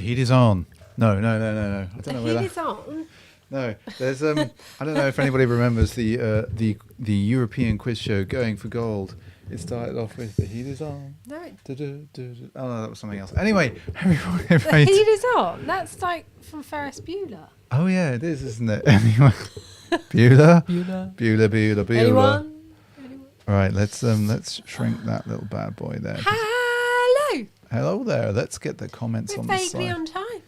heat is on. No. I don't know where The that. heat is on. No, there's I don't know if anybody remembers the European quiz show Going for Gold. It started off with the heat is on. No. Oh no, that was something else. Anyway, The heat is on. That's like from Ferris Bueller. Oh yeah, it is, isn't it? Anyway, Bueller. Anyone? Right, let's shrink that little bad boy there. Hello. Hello there. Let's get the comments We're on the vaguely side. on time.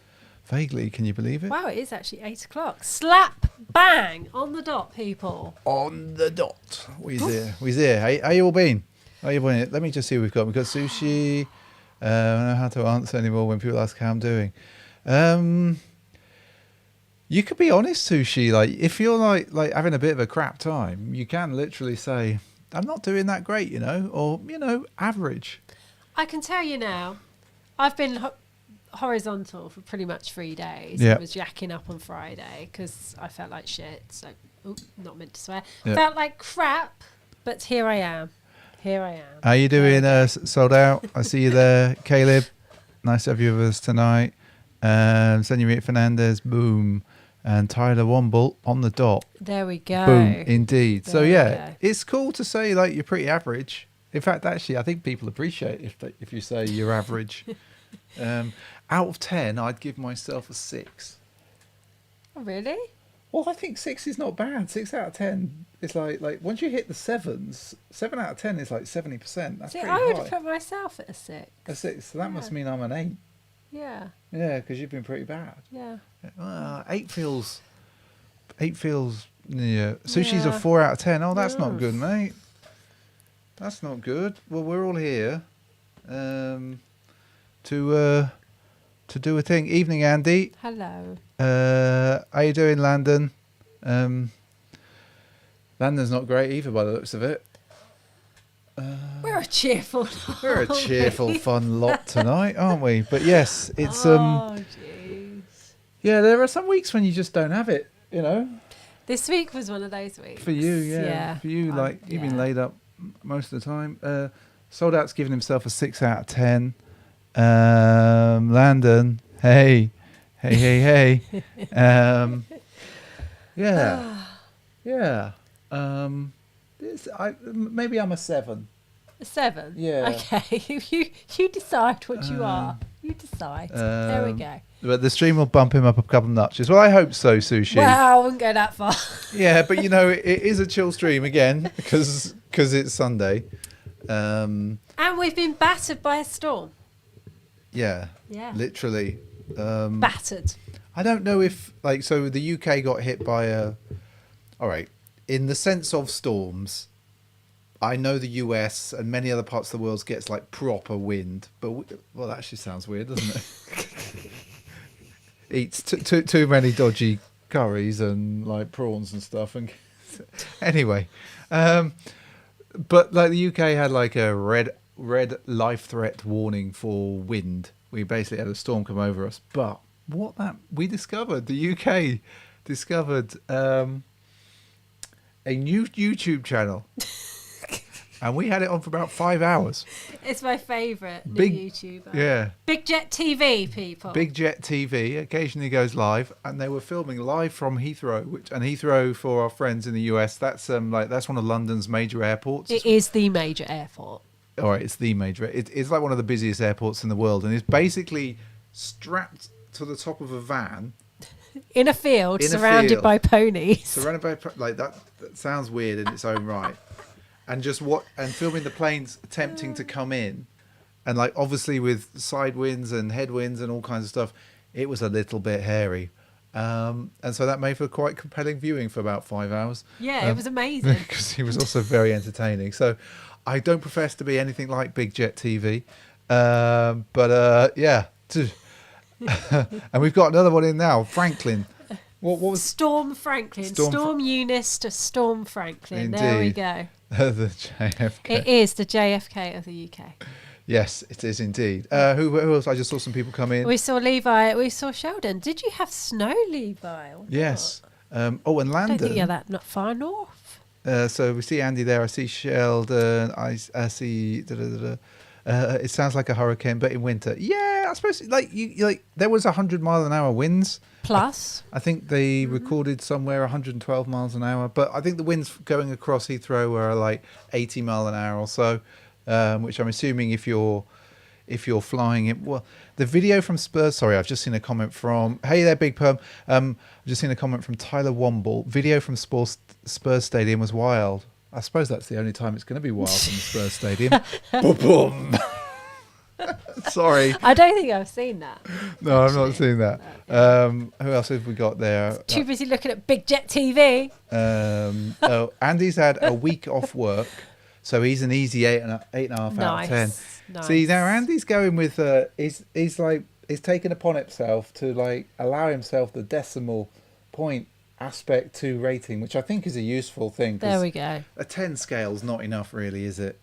Vaguely, can you believe it? Wow, it is actually 8 o'clock. Slap bang on the dot, people. On the dot. We's here. How you all been? How you been? Let me just see what we've got. We've got sushi. I don't know how to answer anymore when people ask how I'm doing. You could be honest, sushi. Like if you're like having a bit of a crap time, you can literally say, "I'm not doing that great," or average. I can tell you now, I've been horizontal for pretty much 3 days. Yeah. I was yakking up on Friday because I felt like shit. So, not meant to swear. Yeah. Felt like crap, but here I am. How you doing, sold out? I see you there, Caleb. Nice to have you with us tonight. Senorita Fernandez, boom. And Tyler Womble on the dot. There we go. Boom, indeed. There so we yeah, go. it's cool to say like you're pretty average. In fact, actually, I think people appreciate if you say you're average. Out of 10, I'd give myself a 6. Oh, really? Well, I think 6 is not bad. 6 out of 10 is like once you hit the 7s, 7 out of 10 is like 70%. That's See, pretty I would high. have put myself at a 6. A 6, so that must Yeah. mean I'm an 8. Yeah, Yeah, because you've been pretty bad. yeah. 8 feels. Yeah. Sushi's a Yeah. 4 out of 10. Oh, that's not Yes. good, mate. That's not good. Well, we're all here to do a thing. Evening, Andy. Hello. How you doing, Landon? Landon's not great either, by the looks of it. We're a cheerful We're a cheerful, fun lot tonight, aren't we? But yes, it's Oh, jeez. yeah. There are some weeks when you just don't have it, This week was one of those weeks. For you, yeah. For you, like you've been laid up most of the time. Sold Out's given himself a 6 out of 10. Landon, hey. Yeah. Maybe I'm a 7. A 7? Yeah. Okay. you decide what you are. You decide. There we go. But the stream will bump him up a couple of notches. Well, I hope so, Sushi. Well, I wouldn't go that far. Yeah, but it is a chill stream again because it's Sunday. And we've been battered by a storm. Yeah. Literally. Battered. I don't know if so the UK got hit by all right, in the sense of storms. I know the US and many other parts of the world gets like proper wind, but well, that actually sounds weird, doesn't it? Eats too many dodgy curries and like prawns and stuff. And anyway, but like the UK had like a red life threat warning for wind. We basically had a storm come over us. But the UK discovered a new YouTube channel. And we had it on for about 5 hours. It's my favourite new YouTuber. Yeah. Big Jet TV, people. Big Jet TV occasionally goes live, and they were filming live from Heathrow, and Heathrow, for our friends in the US, that's that's one of London's major airports. It is the major airport. All right, it's the major. It's like one of the busiest airports in the world, and it's basically strapped to the top of a van In a field, surrounded by ponies. Surrounded by like that sounds weird in its own right. And filming the planes attempting to come in, and like obviously with side winds and headwinds and all kinds of stuff, it was a little bit hairy, and so that made for quite compelling viewing for about 5 hours. Yeah, it was amazing because he was also very entertaining. So I don't profess to be anything like Big Jet TV, but yeah. And we've got another one in now, Franklin. What was Storm Franklin? Storm Eunice to Storm Franklin. Indeed. There we go. The JFK. It is the JFK of the UK. Yes, it is indeed. Who else? I just saw some people come in. We saw Levi. We saw Sheldon. Did you have snow, Levi? Yes. And Landon. I don't think you're that not far north. So we see Andy there. I see Sheldon. I see. It sounds like a hurricane, but in winter. Yeah, I suppose like there was 100-mile-an-hour winds. Plus, I think they recorded somewhere 112 miles an hour, but I think the winds going across Heathrow were like 80 mile an hour or so, which I'm assuming if you're flying it. Well, the video from Spurs. Sorry, I've just seen a comment from. Hey there, Big Perm. I've just seen a comment from Tyler Womble. Video from Spurs Stadium was wild. I suppose that's the only time it's going to be wild from the Spurs Stadium. Boom, boom. Sorry. I don't think I've seen that. No, I've not seen that. Who else have we got there? Too busy looking at Big Jet TV. Andy's had a week off work, so he's an easy 8.5 out of 10. Nice. See, now Andy's going with he's taken upon himself to like allow himself the decimal point aspect to rating, which I think is a useful thing. There we go. A 10 scale's not enough, really, is it?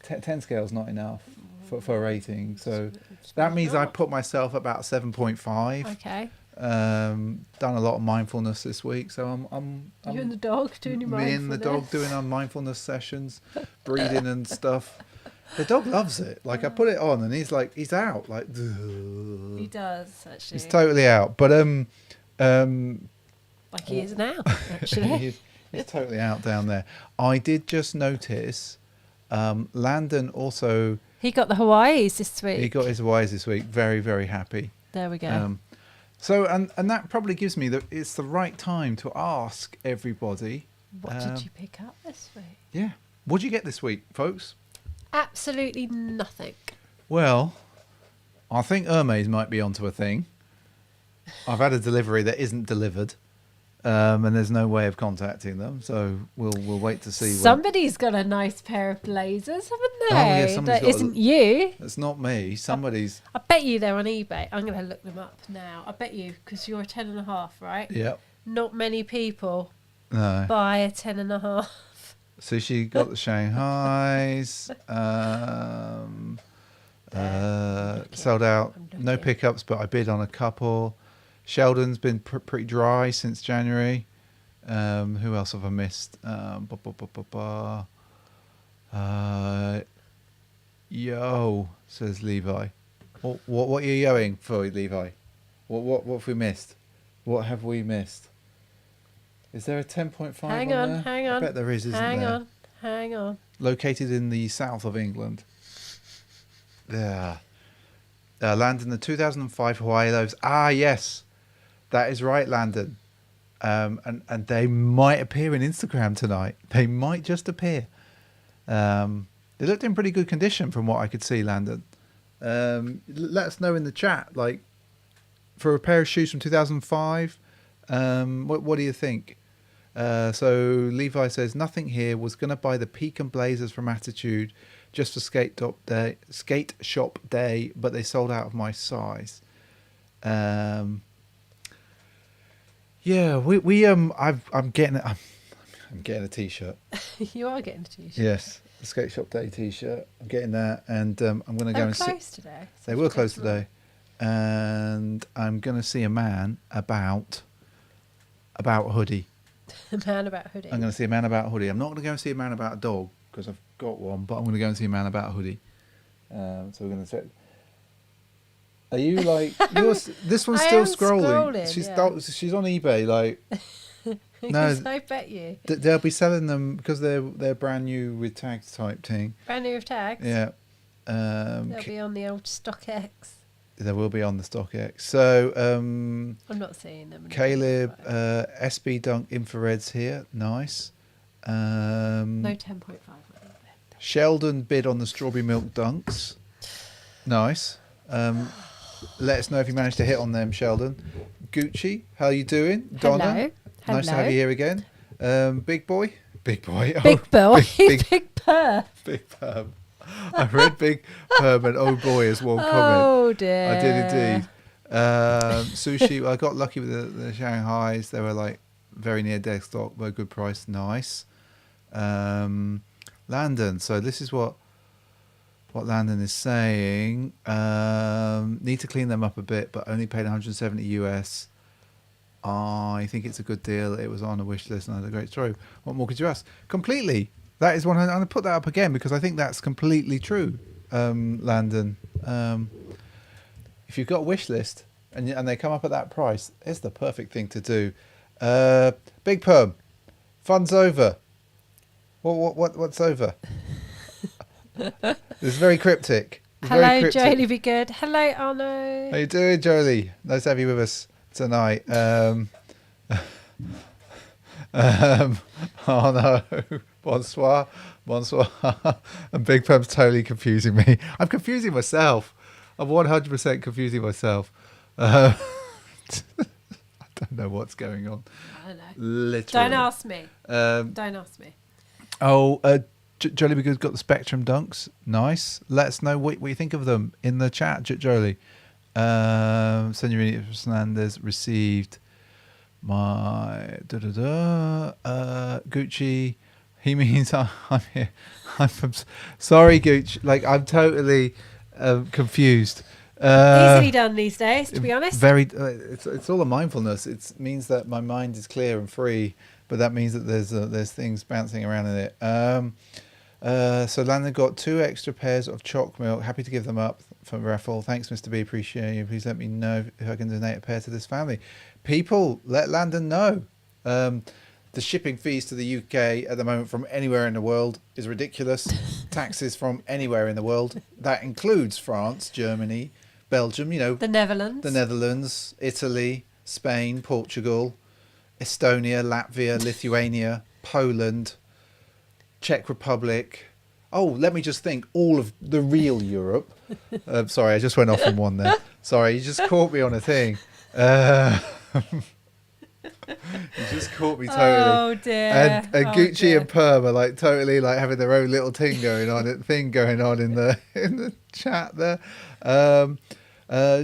10 scale's not enough for a rating. So that means I put myself about 7.5. Okay. Done a lot of mindfulness this week, so I'm you and the dog doing your mindfulness. Me and the dog doing our mindfulness sessions, breathing and stuff. The dog loves it. Like I put it on, and he's out. Like he does actually. He's totally out. But like he is now. Actually, he's totally out down there. I did just notice. Landon also. He got the Hawaiis this week. He got his Hawaiis this week. Very, very happy. There we go. So and that probably gives me it's the right time to ask everybody. What did you pick up this week? Yeah. What did you get this week, folks? Absolutely nothing. Well, I think Hermes might be onto a thing. I've had a delivery that isn't delivered, and there's no way of contacting them. So we'll wait to see. Somebody's got a nice pair of blazers, haven't they? Oh, yeah, That isn't you. It's not me. Somebody's. I bet you they're on eBay. I'm going to look them up now. I bet you, because you're a 10.5, right? Yep. Not many people No. buy a 10.5. So she got the Shanghais. Sold out. No pickups, but I bid on a couple. Sheldon's been pretty dry since January. Who else have I missed? Yo, says Levi. What are you yoing for, Levi? What have we missed? What have we missed? Is there a 10.5 Hang on on, there? hang on. I bet there is, isn't there? Hang on. Located in the south of England. Yeah. Landon, the 2005 Hawaii loaves. Ah, yes. That is right, Landon. And they might appear in Instagram tonight. They might just appear. They looked in pretty good condition from what I could see, Landon. Let us know in the chat, like, for a pair of shoes from 2005, what do you think? So Levi says, nothing here. Was going to buy the Peak and Blazers from Attitude just for skate shop day, but they sold out of my size. Yeah, I'm getting a t-shirt. You are getting a t-shirt. Yes, the skate shop day t-shirt. I'm getting that, and I'm going to go and close today. They were closed today, and I'm going to see a man about a hoodie. A man about hoodie. I'm going to see a man about a hoodie. I'm not going to go and see a man about a dog because I've got one, but I'm going to go and see a man about a hoodie. So we're going to set. Are you like this one's still scrolling? She's on eBay. Like no, I bet you they'll be selling them because they're brand new with tags type thing. Brand new with tags. Yeah. They'll be on the old StockX. There will be on the StockX. So I'm not seeing them. Caleb, SB Dunk infrareds here. Nice. No 10.5. Sheldon bid on the strawberry milk dunks. Nice. Let us know if you managed to hit on them, Sheldon. Gucci, how you doing? Donna, Hello. Nice to have you here again. Big boy. Big Boy. Big Perm. Big Perm. I read Big Perm and oh boy as one comment. Oh dear. I did indeed. Sushi, I got lucky with the Shanghais. They were like very near dead stock, but a good price. Nice. Landon, so this is what Landon is saying. Need to clean them up a bit, but only paid 170 US. I think it's a good deal. It was on a wish list and had a great story. What more could you ask? Completely. That is one. I'm going to put that up again because I think that's completely true. Landon. If you've got a wish list and they come up at that price, it's the perfect thing to do. Big Perm, fun's over. What's over? It's very cryptic. Hello, Jolie. Be good. Hello, Arno. How you doing, Jolie? Nice to have you with us tonight. Oh no, bonsoir. And Big Perm's totally confusing me. I'm confusing myself. I'm 100% confusing myself. I don't know what's going on. I don't know. Literally. Don't ask me. Don't ask me. Oh, Jolie Be Good's got the Spectrum Dunks. Nice. Let us know what you think of them in the chat, Jolie. Senorita Fernandez received my Gucci. He means I'm here. Sorry, Gucci. Like, I'm totally confused. Easily done these days, to be honest. Very. It's all a mindfulness. It means that my mind is clear and free, but that means that there's things bouncing around in it. So Landon got 2 extra pairs of choc milk. Happy to give them up for raffle. Thanks, Mr. B. Appreciate you. Please let me know if I can donate a pair to this family. People, let Landon know. The shipping fees to the UK at the moment from anywhere in the world is ridiculous. Taxes from anywhere in the world. That includes France, Germany, Belgium, the Netherlands, Italy, Spain, Portugal, Estonia, Latvia, Lithuania, Poland, Czech Republic. Oh, let me just think. All of the real Europe. Sorry, I just went off on one there. Sorry, you just caught me on a thing. You just caught me totally. Oh dear. And Gucci and Perm are like totally like having their own little thing going on in the chat there.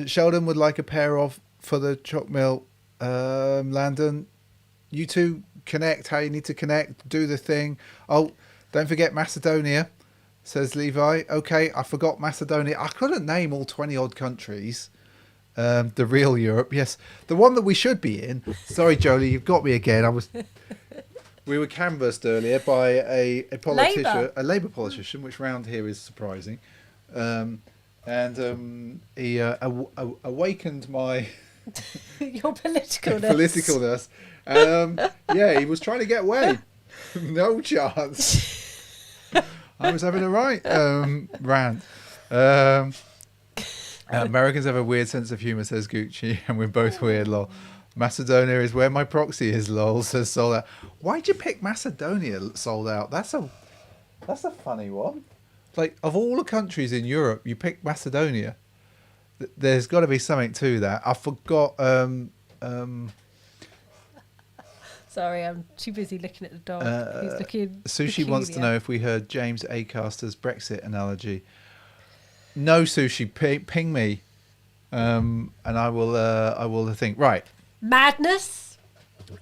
Sheldon would like a pair of for the choc milk. Landon, you two connect how you need to connect. Do the thing. Oh, don't forget Macedonia, says Levi. Okay, I forgot Macedonia. I couldn't name all 20 odd countries. The real Europe, yes, the one that we should be in. Sorry, Jolie, you've got me again. We were canvassed earlier by a politician, a Labour politician, which round here is surprising, and he awakened my your politicalness. Politicalness. Yeah, he was trying to get away. No chance. I was having a right rant. Americans have a weird sense of humour, says Gucci, and we're both weird, lol. Macedonia is where my proxy is, lol, says Sold Out. Why'd you pick Macedonia, Sold Out? That's a funny one. Like, of all the countries in Europe, you picked Macedonia. There's got to be something to that. I forgot... Sorry, I'm too busy looking at the dog. He's looking Sushi peculiar. wants to know if we heard James Acaster's Brexit analogy. No, Sushi, ping me, and I will think. Right. Madness.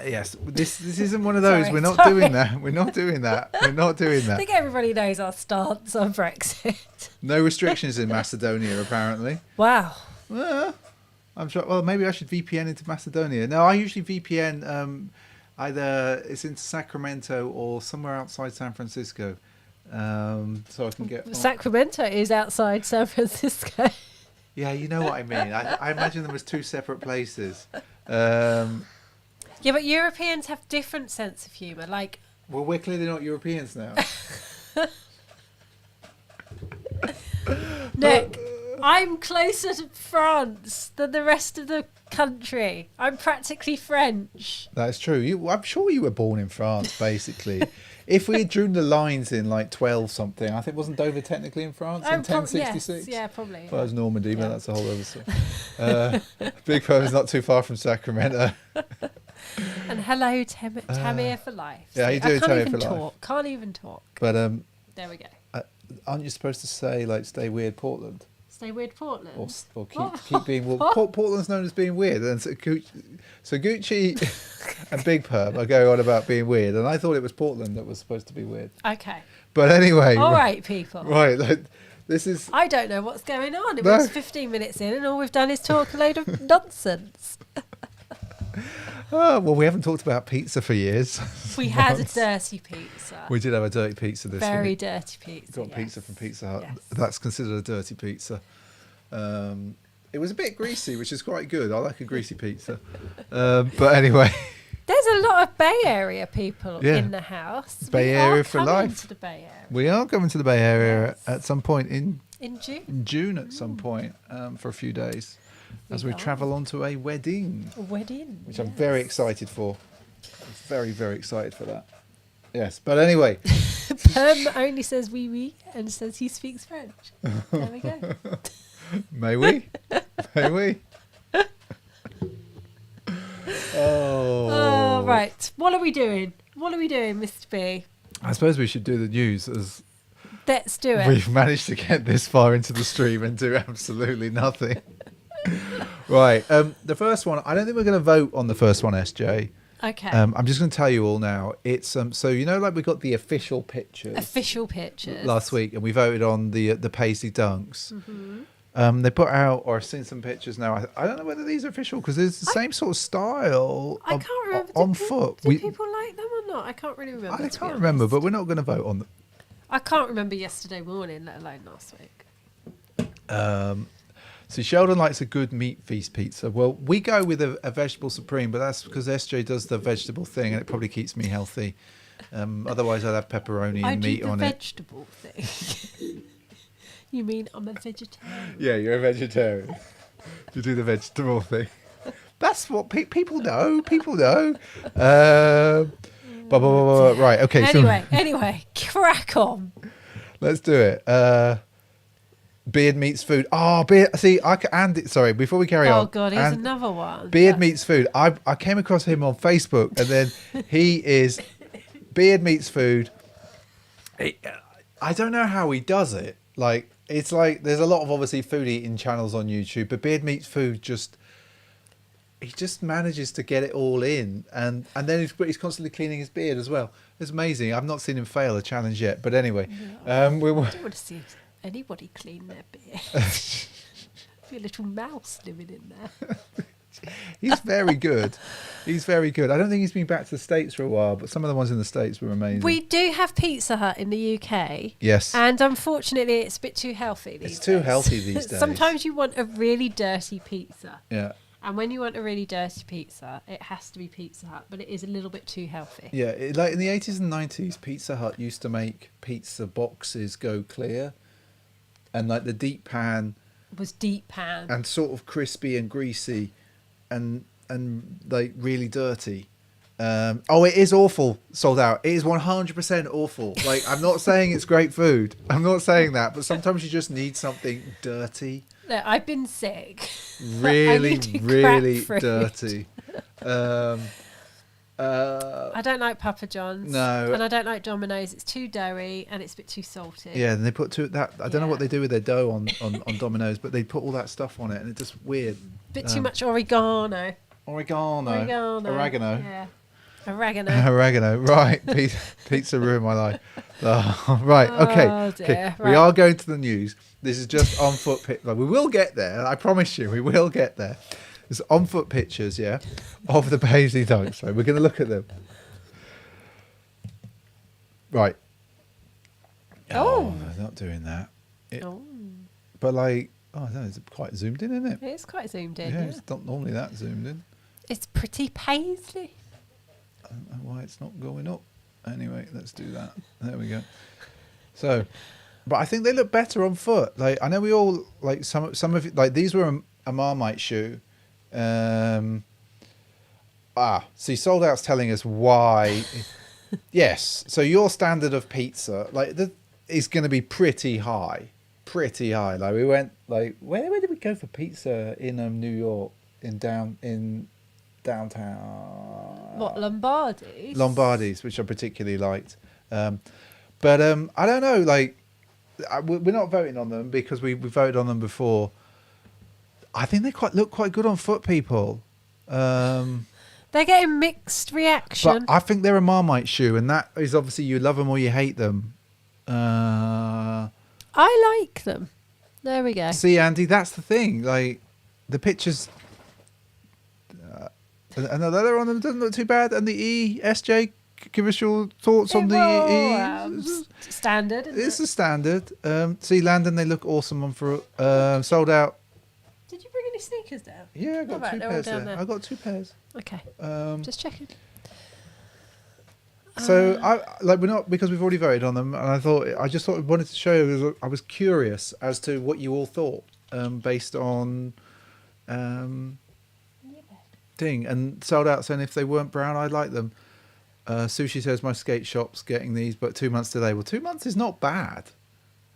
Yes, this isn't one of those. Sorry, We're not sorry. doing that. We're not doing that. I think everybody knows our stance on Brexit. No restrictions in Macedonia, apparently. Wow. I'm sure. Well, maybe I should VPN into Macedonia. No, I usually VPN either it's into Sacramento or somewhere outside San Francisco. So I can get Sacramento is outside San Francisco. Yeah, you know what I mean. I imagine them as 2 separate places. Yeah, but Europeans have different sense of humour. Like, well, we're clearly not Europeans now. Nick, I'm closer to France than the rest of the country. I'm practically French. That's true. I'm sure you were born in France, basically. If we had drawn the lines in like 12 something, I think wasn't Dover technically in France in 1066? Yes, yeah, probably. Well, it was Normandy, but that's a whole other story. Big Perm is not too far from Sacramento. And hello, Tamir for life. Yeah, you do Tamir for life. Can't even talk. But there we go. Aren't you supposed to say like "Stay weird, Portland"? Stay weird, Portland. Or keep being weird. Portland's known as being weird, and so Gucci and Big Perm are going on about being weird, and I thought it was Portland that was supposed to be weird. Okay. But anyway. All right, people. Right, like, this is. I don't know what's going on. It was 15 minutes in, and all we've done is talk a load of nonsense. Oh, well, we haven't talked about pizza for years. We had a dirty pizza. We did have a dirty pizza this Very week. dirty pizza. Got pizza from Pizza Hut. Yes. That's considered a dirty pizza. It was a bit greasy, which is quite good. I like a greasy pizza. But anyway. There's a lot of Bay Area people Yeah. in the house. Bay We Area are for coming life. to the Bay Area. We are going to the Bay Area Yes. at some point in In June. June at some point for a few days as we are. travel on to a wedding, A wedding. which I'm very excited for. I'm very, very excited for that. Yes, but anyway. Perm only says oui and says he speaks French. There we go. May we? May we? Oh, right. What are we doing? What are we doing, Mr. B? I suppose we should do the news as Let's do it. we've managed to get this far into the stream and do absolutely nothing. Right. The first one, I don't think we're going to vote on the first one, SJ. Okay. I'm just going to tell you all now. It's so like we got the official pictures Official pictures. last week, and we voted on the Paisley Dunks. Mm-hmm. They put out, or I've seen some pictures now. I don't know whether these are official because it's the same sort of style I can't remember. on Did foot. people like them or not? I can't really remember. I to be can't remember, honest. but we're not going to vote on them. I can't remember yesterday morning, let alone last week. So Sheldon likes a good meat feast pizza. Well, we go with a vegetable supreme, but that's because SJ does the vegetable thing, and it probably keeps me healthy. Otherwise, I'd have pepperoni I and do meat the on it. vegetable thing. You mean I'm a vegetarian? Yeah, you're a vegetarian. You do the vegetable thing. That's what people know. People know. Right. Okay. Anyway, crack on. Let's do it. Beard meets food. Oh, beard. See, Andy. Sorry, before we carry on. Oh God, here's another one. Beard meets food. I came across him on Facebook, and then he is Beard meets food. I don't know how he does it. Like, it's like there's a lot of obviously food eating channels on YouTube, but Beard meets food he just manages to get it all in, and then he's constantly cleaning his beard as well. It's amazing. I've not seen him fail a challenge yet, but anyway, we I don't want to see anybody clean their beard. Be a little mouse living in there. He's very good. He's very good. I don't think he's been back to the States for a while, but some of the ones in the States were amazing. We do have Pizza Hut in the UK. Yes. And unfortunately, it's a bit too healthy these days. It's too healthy these days. Sometimes you want a really dirty pizza. Yeah. And when you want a really dirty pizza, it has to be Pizza Hut, but it is a little bit too healthy. Yeah, like in the 80s and 90s, Pizza Hut used to make pizza boxes go clear, and like the deep pan It was deep pan. and sort of crispy and greasy, and like really dirty. It is awful. Sold out. It is 100% awful. Like, I'm not saying it's great food. I'm not saying that, but sometimes you just need something dirty. Look, I've been sick. Really, really crack fruit. dirty. I don't like Papa John's. No. And I don't like Domino's. It's too doughy and it's a bit too salty. Yeah, and they put that. I don't know what Yeah. they do with their dough on Domino's, but they put all that stuff on it, and it's just weird. Bit too much oregano. Oregano. Yeah. Oregano. Oregano. Right. Pizza ruined my life. Right. Okay. Oh, Okay. dear. We Right. are going to the news. This is just on foot. We will get there. I promise you, we will get there. There's on foot pictures, yeah, of the Paisley Dunks. So we're going to look at them. Right. Oh. No, not doing that. Oh, But like, no, it's quite zoomed in, isn't it? it is quite zoomed in. Yeah, Yeah. it's not normally that zoomed in. It's pretty paisley. I don't know why it's not going up. Anyway, let's do that. There we go. So, but I think they look better on foot. Like, I know we all like some of it, like these were a Marmite shoe. See, Sold Out's telling us why. Yes, so your standard of pizza is going to be pretty high. Like we went like where did we go for pizza in New York in downtown? What, Lombardi's? Lombardi's, which I particularly liked. But I don't know, like, we're not voting on them because we voted on them before. I think they look quite good on foot, people. They're getting mixed reaction. But I think they're a Marmite shoe, and that is obviously you love them or you hate them. I like them. There we go. See, Andy, that's the thing. Like, the pictures... And the leather on them doesn't look too bad. And the E, SJ, give us your thoughts on the E. Standard. It's a standard. See, Landon, they look awesome on for sold out. Did you bring any sneakers down? Yeah, I got Right, two they're all pairs down there. there. I got 2 pairs. Okay. Just checking. So we're not, because we've already voted on them, and I just thought I wanted to show you. I was curious as to what you all thought, based on thing, and sold out saying if they weren't brown, I'd like them. Sushi says my skate shop's getting these, but 2 months delay. Well, 2 months is not bad.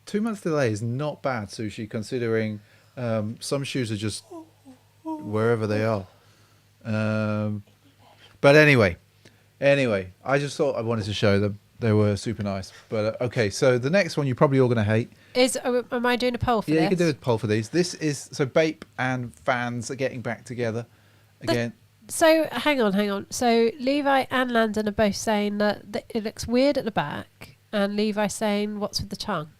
2 months delay is not bad, Sushi, considering some shoes are just wherever they are. But anyway, I just thought I wanted to show them. They were super nice. But okay, so the next one you're probably all going to hate. Am I doing a poll for this? Yeah, you can do a poll for these. This is, so Bape and fans are getting back together again. So hang on. So Levi and Landon are both saying that it looks weird at the back, and Levi saying what's with the tongue.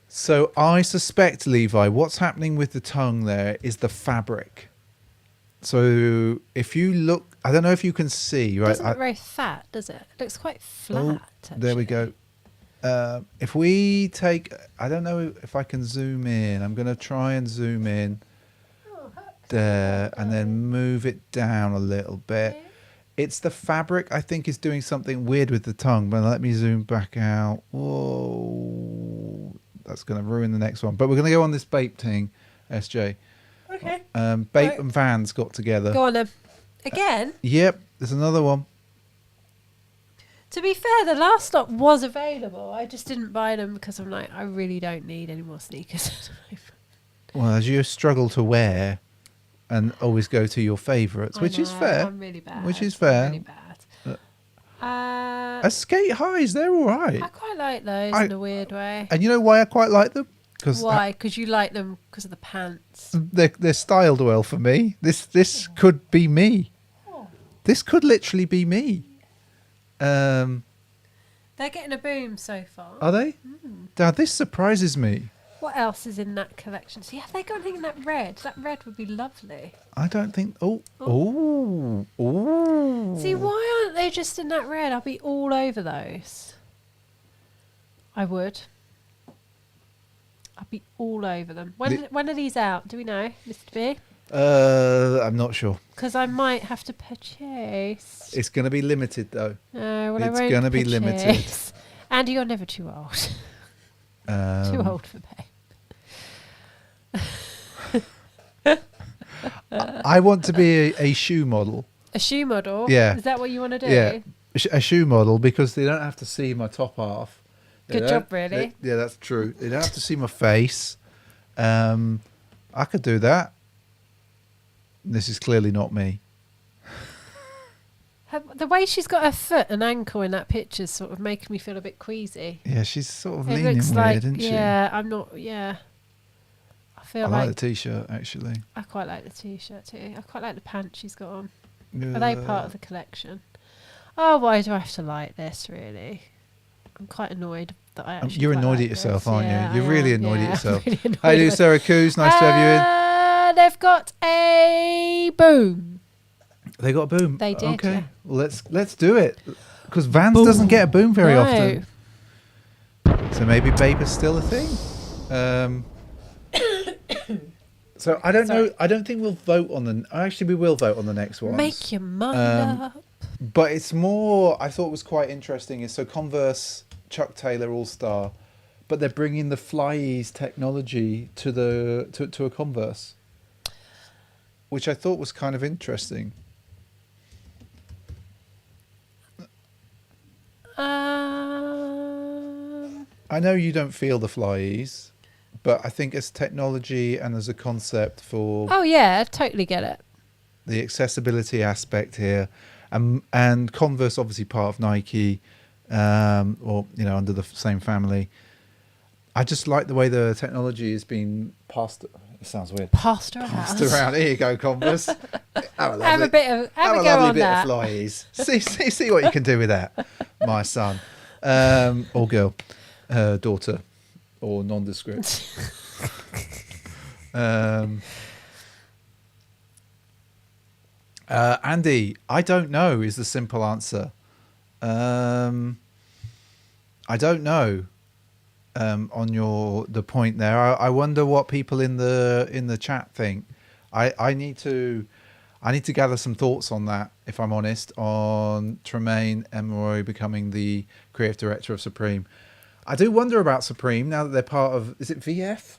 So I suspect, Levi, what's happening with the tongue there is the fabric. So if you look, I don't know if you can see, right? It doesn't look very fat, does it? It looks quite flat. There we go. If we take, I don't know if I can zoom in. I'm going to try and zoom in there and then move it down a little bit. It's the fabric, I think, is doing something weird with the tongue. But let me zoom back out. Whoa. That's going to ruin the next one. But we're going to go on this Bape thing, SJ. Okay. Bape and Vans got together. Go on then. Again? Yep, there's another one. To be fair, the last lot was available. I just didn't buy them because I'm like, I really don't need any more sneakers. Well, as you struggle to wear and always go to your favourites, which is fair. I'm really bad. Which is fair. I'm really bad. Skate highs, they're all right. I quite like those in a weird way. And you know why I quite like them? Why? Because you like them because of the pants. They're styled well for me. This could be me. Oh. This could literally be me. They're getting a boom so far. Are they? Now, this surprises me. What else is in that collection? See, have they got anything in that red? That red would be lovely. I don't think... Oh. See, why aren't they just in that red? I'll be all over those. I would. I'd be all over them. When are these out? Do we know, Mr. B? I'm not sure. Because I might have to purchase. It's going to be limited, though. Well, it's going to be limited. Andy, you're never too old. Too old for Babe. I want to be a shoe model. A shoe model? Yeah. Is that what you want to do? Yeah, a shoe model, because they don't have to see my top half. Good job, really. Yeah, that's true. They don't have to see my face. I could do that. This is clearly not me. The way she's got her foot and ankle in that picture is sort of making me feel a bit queasy. Yeah, she's sort of It leaning looks weird, like, isn't she? yeah, I'm not, yeah. I I like the t-shirt, actually. I quite like the t-shirt too. I quite like the pants she's got on. Yeah. Are they part of the collection? Oh, why do I have to like this, really? I'm quite annoyed that I actually You're quite annoyed like at yourself, this. aren't Yeah, you? You're I really am, annoyed yeah, at yourself. really annoyed Hey, at Lou Syracuse, nice to have you in. They've got a boom. They got a boom. They did, Okay, yeah. well, let's do it, because Vans doesn't get a boom very often. So maybe Bape is still a thing. So I don't know. I don't think we'll vote on the. Actually, we will vote on the next one. Make your mind up. But it's more. I thought was quite interesting. Is so Converse Chuck Taylor All Star, but they're bringing the Fly Ease technology to a Converse, which I thought was kind of interesting. I know you don't feel the Fly Ease, but I think as technology and as a concept for Oh yeah, I totally get it. the accessibility aspect here, and Converse obviously part of Nike, or under the same family. I just like the way the technology is being passed. It sounds weird. Passed Passed around. Here you go, Converse. Have Have a bit of have a go lovely on bit that. of Fly Ease. See what you can do with that, my son, or girl, daughter, or nondescript. Andy, I don't know is the simple answer. I don't know. On the point there, I wonder what people in the chat think. I need to gather some thoughts on that, if I'm honest, on Tremaine Emroy becoming the creative director of Supreme. I do wonder about Supreme now that they're part of, is it VF?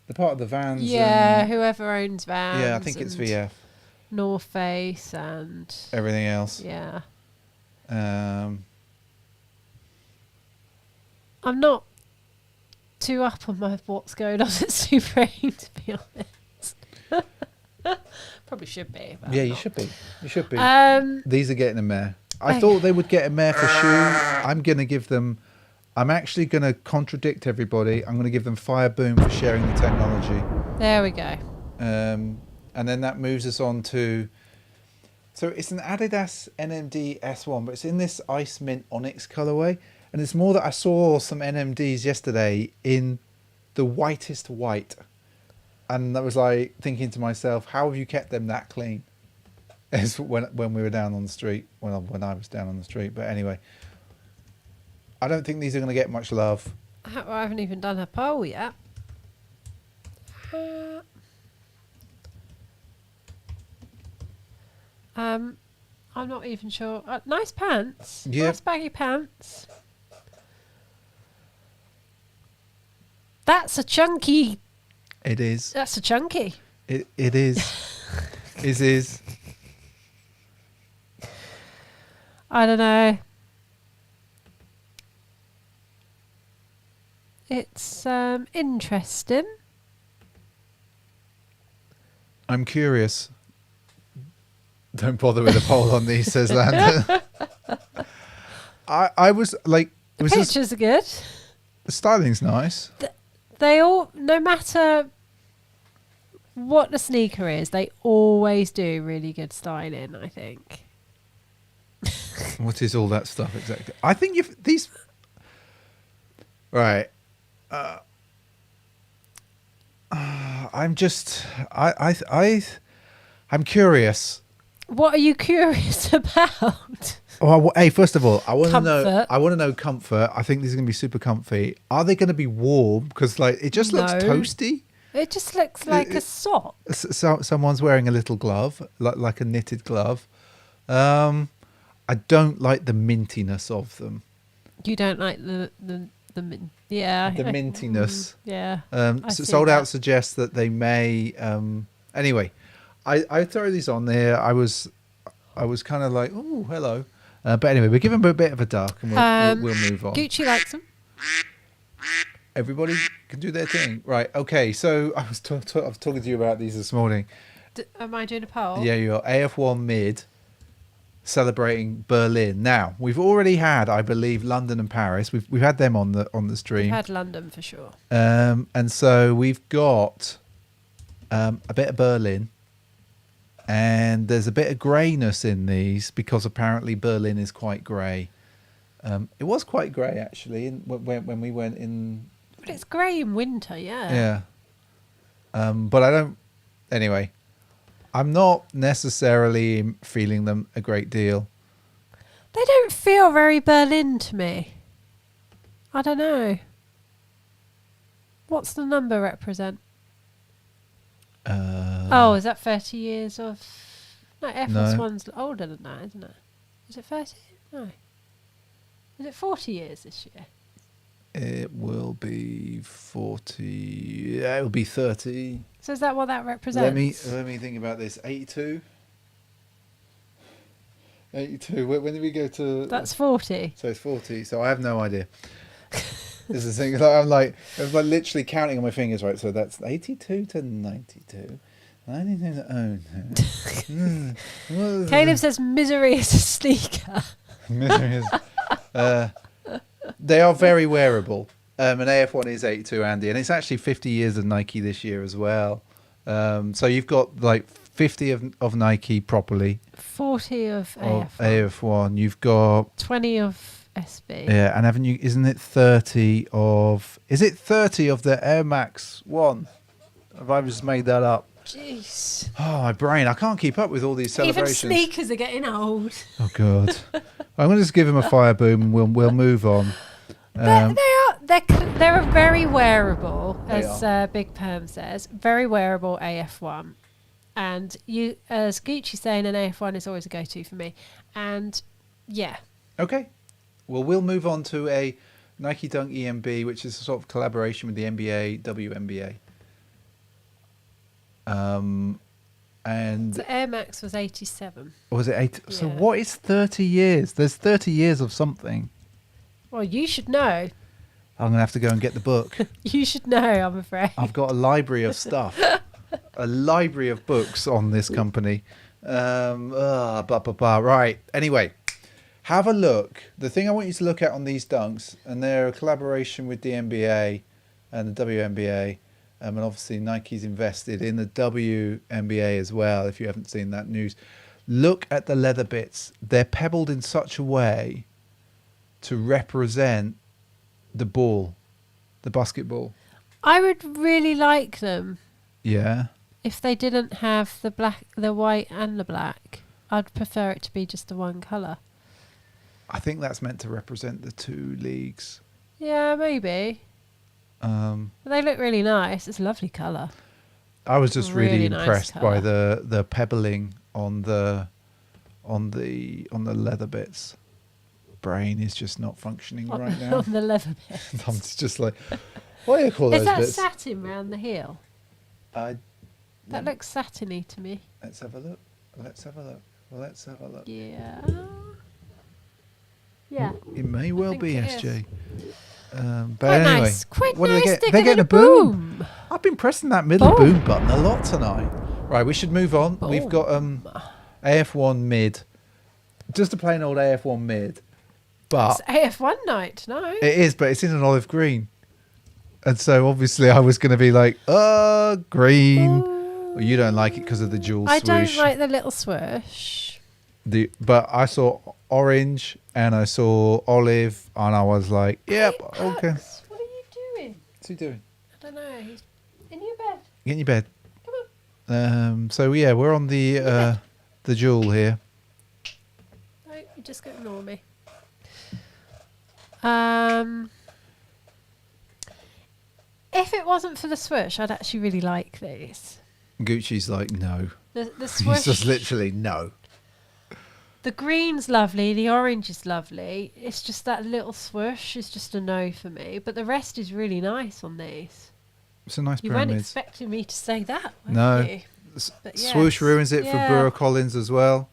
They're part of the Vans. Yeah, whoever owns Vans. Yeah, I think it's VF. North Face and Everything else. Yeah. Um, I'm not too up on what's going on at Supreme, to be honest. Probably should be. But yeah, you should be. You should be. These are getting a mare. I thought they would get a mare for shoe. I'm actually going to contradict everybody. I'm going to give them Fire Boom for sharing the technology. There we go. And then that moves us on to... So it's an Adidas NMD S1, but it's in this Ice Mint Onyx colorway. And it's more that I saw some NMDs yesterday in the whitest white. And I was like thinking to myself, how have you kept them that clean? As when we were down on the street. Well, when I was down on the street. But anyway, I don't think these are going to get much love. I haven't even done a poll yet. I'm not even sure. Nice pants. Yeah. Nice baggy pants. That's a chunky. It is. That's a chunky. It is. It is. I don't know. It's interesting. I'm curious. Don't bother with a poll on these, says Landon. I was like... The pictures are good. The styling's nice. They all, no matter what the sneaker is, they always do really good styling, I think. What is all that stuff exactly? I think these... Right. I'm just... I'm curious. What are you curious about? Oh, hey, first of all, I want to know. Comfort. I want to know comfort. I think these are going to be super comfy. Are they going to be warm? Because like it just looks No. toasty. It just looks like a sock. So, someone's wearing a little glove, like a knitted glove. I don't like the mintiness of them. You don't like the yeah. The mintiness. Yeah. Sold out suggests that they may. Anyway, I throw these on there. I was kind of like, oh, hello. But anyway, we'll give them a bit of a duck and we'll move on. Gucci likes them. Everybody can do their thing. Right, okay. So I was talking to you about these this morning. Am I doing a poll? Yeah, you are. AF1 Mid celebrating Berlin. Now, we've already had, I believe, London and Paris. We've had them on the stream. We've had London for sure. And so we've got a bit of Berlin. And there's a bit of greyness in these because apparently Berlin is quite grey. It was quite grey actually when we went in. But it's grey in winter, yeah. Yeah. But I don't. Anyway, I'm not necessarily feeling them a great deal. They don't feel very Berlin to me. I don't know. What's the number represent? Is that 30 years of... No, Air Force One's older than that, isn't it? Is it 30? No. Is it 40 years this year? It will be 40... Yeah, it will be 30. So is that what that represents? Let me think about this. 82? 82. When did we go to... That's 40. So it's 40. So I have no idea. This is the thing. I'm like literally counting on my fingers, right? So that's 82 to 92. 92 to... Oh, Caleb says misery is a sneaker. Misery is... they are very wearable. And AF1 is 82, Andy. And it's actually 50 years of Nike this year as well. So you've got like 50 of Nike properly. 40 of AF1. You've got... 20 of SB. Yeah, and haven't you? Isn't it 30 of? Is it 30 of the Air Max 1? Have I just made that up? Jeez. Oh, my brain. I can't keep up with all these Even celebrations. sneakers are getting old. Oh, God. I'm going to just give him a fire boom and we'll move on. They're very wearable, They as Big Perm says. Very wearable AF1. And you, as Gucci's saying, an AF1 is always a go-to for me. And yeah. Okay. Well, we'll move on to a Nike Dunk EMB, which is a sort of collaboration with the NBA, WNBA. And So Air Max was 87. was it 8? So Yeah. what is 30 years? There's 30 years of something. Well, you should know. I'm going to have to go and get the book. You should know, I'm afraid. I've got a library of stuff. A library of books on this company. Right. Anyway, have a look. The thing I want you to look at on these dunks, and they're a collaboration with the NBA and the WNBA. And obviously Nike's invested in the WNBA as well, if you haven't seen that news. Look at the leather bits. They're pebbled in such a way to represent the ball, the basketball. I would really like them Yeah. if they didn't have the black, the white and the black. I'd prefer it to be just the one colour. I think that's meant to represent the two leagues. Yeah, maybe. But they look really nice. It's a lovely colour. I was just really Really nice impressed by colour. the pebbling on the leather bits. Brain is just not functioning right now. On the leather bit. I'm just like, what do you call Is those that bits? satin round the heel? I That looks satiny to me. Let's have a look. Let's have a look. Let's have a look. Yeah. Yeah. It may well think be it SJ. But Quite anyway, nice. Quite what do nice. they get? They're They're getting a boom. I've been pressing that middle Boom. boom button a lot tonight. Right, we should move on. We've got AF1 mid, just a plain old AF1 mid, but It's AF1 night, no? it is, but it's in an olive green, and so obviously I was going to be like, green. Well, you don't like it because of the jewel I swoosh. don't like the little swoosh. But I saw orange and I saw olive, and I was like, yep, Hey, okay. Max, what are you doing? What's he doing? I don't know. He's in your bed. Get in your bed. Come on. So yeah, we're on the jewel here. No, you just go ignore me. If it wasn't for the swoosh, I'd actually really like these. Gucci's like, no. The swoosh. He's just literally no. The green's lovely, the orange is lovely. It's just that little swoosh is just a no for me. But the rest is really nice on these. It's a nice You weren't pyramids. expecting me to say that, were No. you? But Swoosh yes, ruins it yeah. for Burra Collins as well.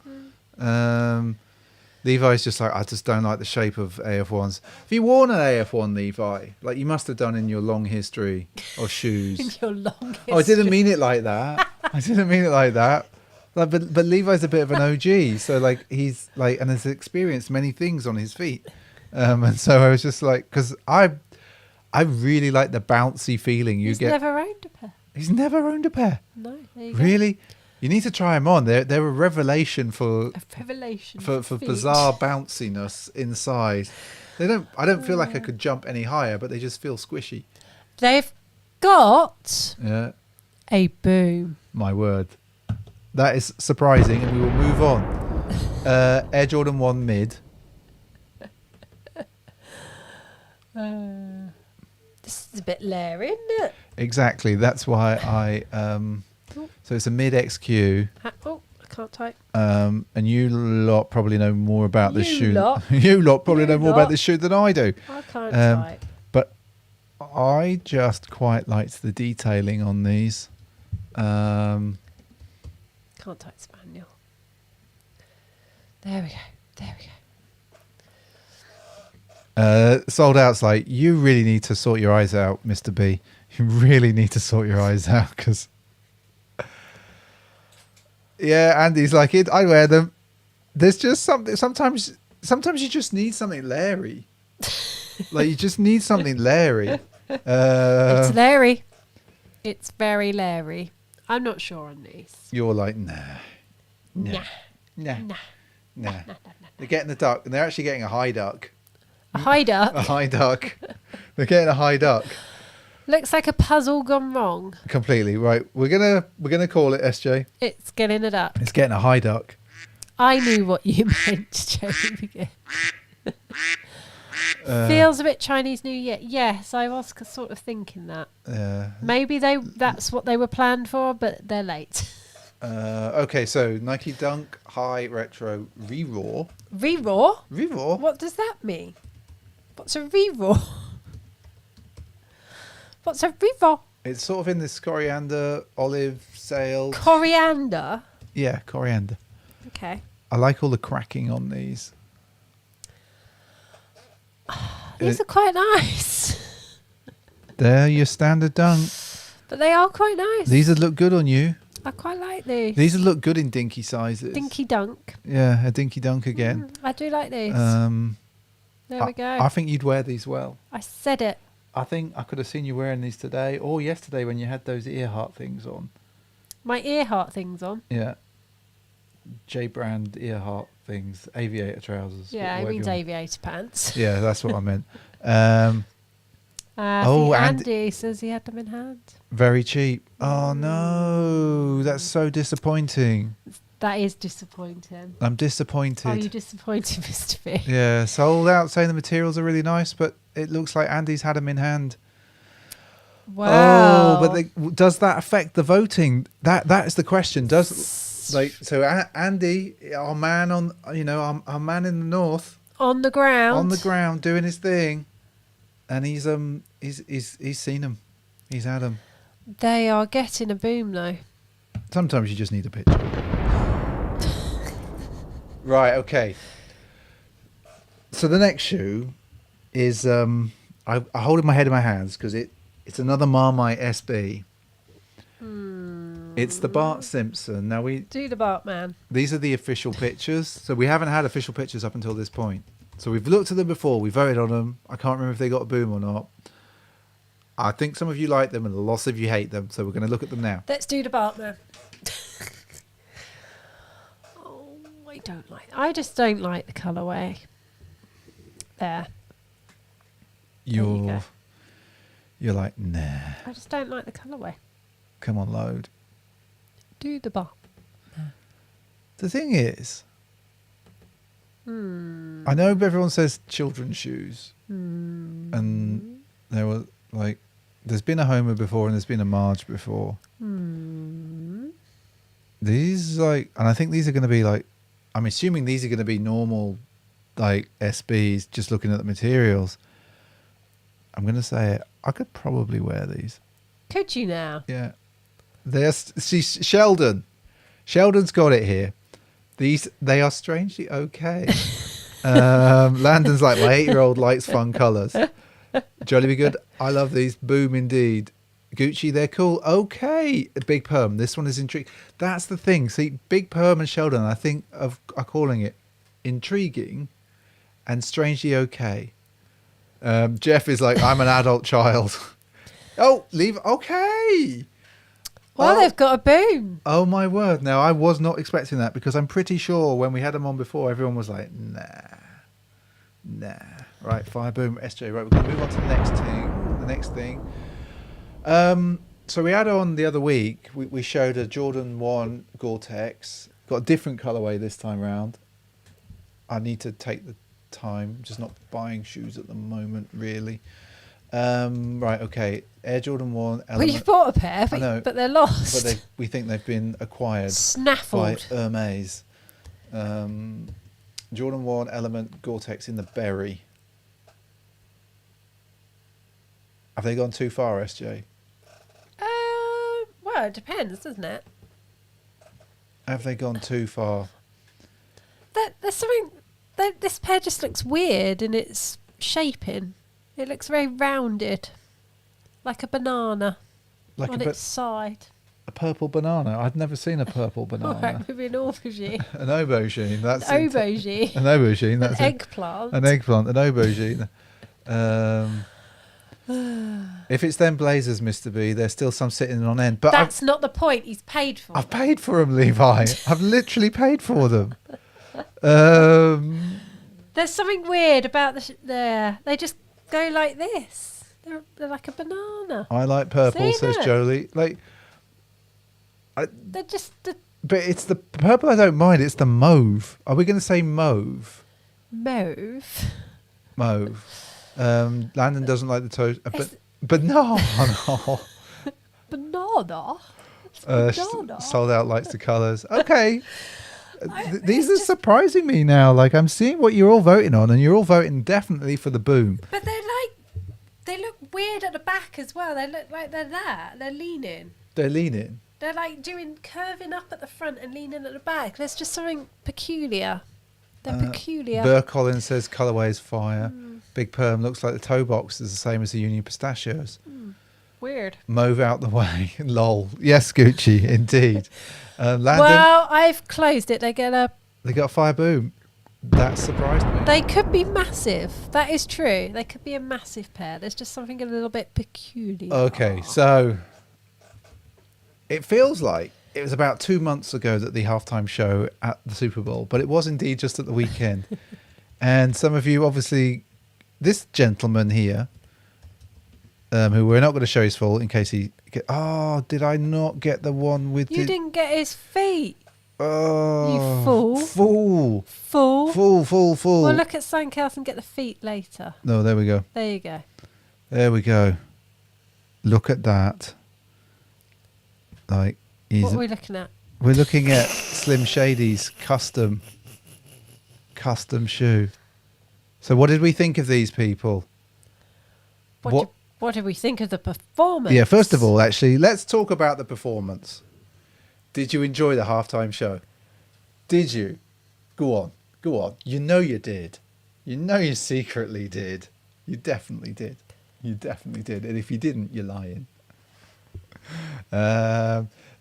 Levi's just like, I just don't like the shape of AF1s. Have you worn an AF1 Levi? Like you must have done in your long history of shoes. In your long Oh, I didn't history. mean it like that. I didn't mean it like that. Like, but Levi's a bit of an OG, so like he's like, and has experienced many things on his feet, and so I was just like, because I really like the bouncy feeling you He's get. never owned a pair. He's never owned a pair. No, there you go. Really, you need to try them on. They're a revelation for A revelation. for feet. bizarre bounciness inside. They don't. I don't feel like I could jump any higher, but they just feel squishy. They've got Yeah, a boom. my word. That is surprising, and we will move on. Air Jordan 1 mid. This is a bit Larry, isn't it? Exactly. That's why I. So it's a mid XQ, Oh, I can't type. and you lot probably know more about this You shoe. lot. You lot probably You know more lot. about this shoe than I do. I can't Um, type. But I just quite liked the detailing on these. Can't type Spaniel. There we go. There we go. Sold out's like, you really need to sort your eyes out, Mr. B. You really need to sort your eyes out because. Yeah, Andy's like it. I wear them. There's just something. Sometimes you just need something Larry. Like you just need something Larry. It's Larry. It's very Larry. I'm not sure on these. You're like nah. Nah. They're getting the duck, and they're actually getting a high duck. A high duck. A high duck. They're getting a high duck. Looks like a puzzle gone wrong. Completely right. We're gonna call it SJ. It's getting it up. It's getting a high duck. I knew what you meant, Joe. Feels a bit Chinese New Year. Yes, I was sort of thinking that. Maybe that's what they were planned for, but they're late. Okay, so Nike Dunk High Retro Re-Raw. Re-raw? Re-Raw? What does that mean? What's a re-raw? What's a re-raw? It's sort of in this coriander, olive, sale. Coriander? Yeah, coriander. Okay. I like all the cracking on these. These are quite nice. They're your standard dunk. But they are quite nice. These would look good on you. I quite like these. These would look good in dinky sizes. Dinky dunk. Yeah, a dinky dunk again. I do like these. There we go. I think you'd wear these well. I said it. I think I could have seen you wearing these today or yesterday when you had those ear heart things on. My ear heart thing's on. Yeah. J brand ear heart things, aviator trousers. Yeah, it means aviator pants. Yeah, that's what I meant. Andy says he had them in hand. Very cheap. Oh no, that's so disappointing. That is disappointing. I'm disappointed. Are you disappointed, Mr. B? Yeah, sold out saying the materials are really nice, but it looks like Andy's had them in hand. Wow. Oh, but does that affect the voting? That is the question. Andy, our man on, our man in the north, on the ground doing his thing, and he's seen them, he's had them. They are getting a boom though. Sometimes you just need a picture. Right. Okay. So the next shoe is I hold my head in my hands because it's another Marmite SB. It's the Bart Simpson. Now do the Bart man. These are the official pictures. So we haven't had official pictures up until this point. So we've looked at them before. We voted on them. I can't remember if they got a boom or not. I think some of you like them and a lot of you hate them. So we're going to look at them now. Let's do the Bart man. I just don't like the colourway. There. You're like, nah. I just don't like the colourway. Come on, load. Do the Bart. The thing is, I know everyone says children's shoes, and there was there's been a Homer before and there's been a Marge before. These and I think these are going to be I'm assuming these are going to be normal, SBs. Just looking at the materials, I'm going to say it. I could probably wear these. Could you now? Yeah. Sheldon. Sheldon's got it here. They are strangely okay. Landon's like, my 8-year-old likes fun colours. Jolly be good. I love these. Boom indeed. Gucci, they're cool. Okay. Big Perm. This one is intriguing. That's the thing. See, Big Perm and Sheldon, I think are calling it intriguing and strangely okay. Jeff is like, I'm an adult child. Oh, leave. Okay. Well, they've got a boom. Oh, my word. Now, I was not expecting that because I'm pretty sure when we had them on before, everyone was like, nah. Right, fire boom, SJ. Right, we're going to move on to the next thing. So we had on the other week, we showed a Jordan 1 Gore-Tex. Got a different colorway this time round. I need to take the time. Just not buying shoes at the moment, really. Right, okay. Air Jordan 1 Element. Well, you've bought a pair, but they're lost. But we think they've been acquired Snaffled. by Hermes. Jordan 1 Element Gore-Tex in the berry. Have they gone too far, SJ? Well, it depends, doesn't it? Have they gone too far? There's something. This pair just looks weird in its shaping. It looks very rounded, like a banana on its side. A purple banana? I'd never seen a purple banana. All right, maybe an aubergine. An aubergine. That's an aubergine. An aubergine. That's an eggplant. An eggplant. An aubergine. If it's them blazers, Mr. B, there's still some sitting on end. But that's not the point. He's paid for them. I've paid for them, Levi. I've literally paid for them. There's something weird about there. They just go like this. They're like a banana. I like purple, See says that? Jolie. They're just But it's the purple I don't mind. It's the mauve. Are we going to say mauve? mauve. Mauve. Landon doesn't like the toast. It's- But no. Banana. Sold out likes the colours. Okay. These are it's just- surprising me now. Like, I'm seeing what you're all voting on, and you're all voting definitely for the boom. But they look weird at the back as well. They look like they're leaning. They're leaning. They're like curving up at the front and leaning at the back. There's just something peculiar. They're peculiar. Burr Collins says colourway is fire. Big Perm looks like the toe box is the same as the Union Pistachios. Weird. Mauve out the way. Lol. Yes, Gucci, indeed. Landon, Well, I've closed it. they got a fire boom. That surprised me. They could be massive. That is true. They could be a massive pair. There's just something a little bit peculiar. Okay, so it feels like it was about 2 months ago that the halftime show at the Super Bowl, but it was indeed just at the weekend. And some of you, obviously, this gentleman here, who we're not going to show his full in case he... did I not get the one with You didn't get his feet. Oh, You fool. Fool. Well, look at something else and get the feet later. No, there we go. There you go. There we go. Look at that. Like, What are we looking at? we're looking at Slim Shady's custom shoe. So what did we think of these people? What did we think of the performance? Yeah, first of all, actually, let's talk about the performance. Did you enjoy the halftime show? Did you? Go on. You know you did. You know you secretly did. You definitely did. And if you didn't, you're lying.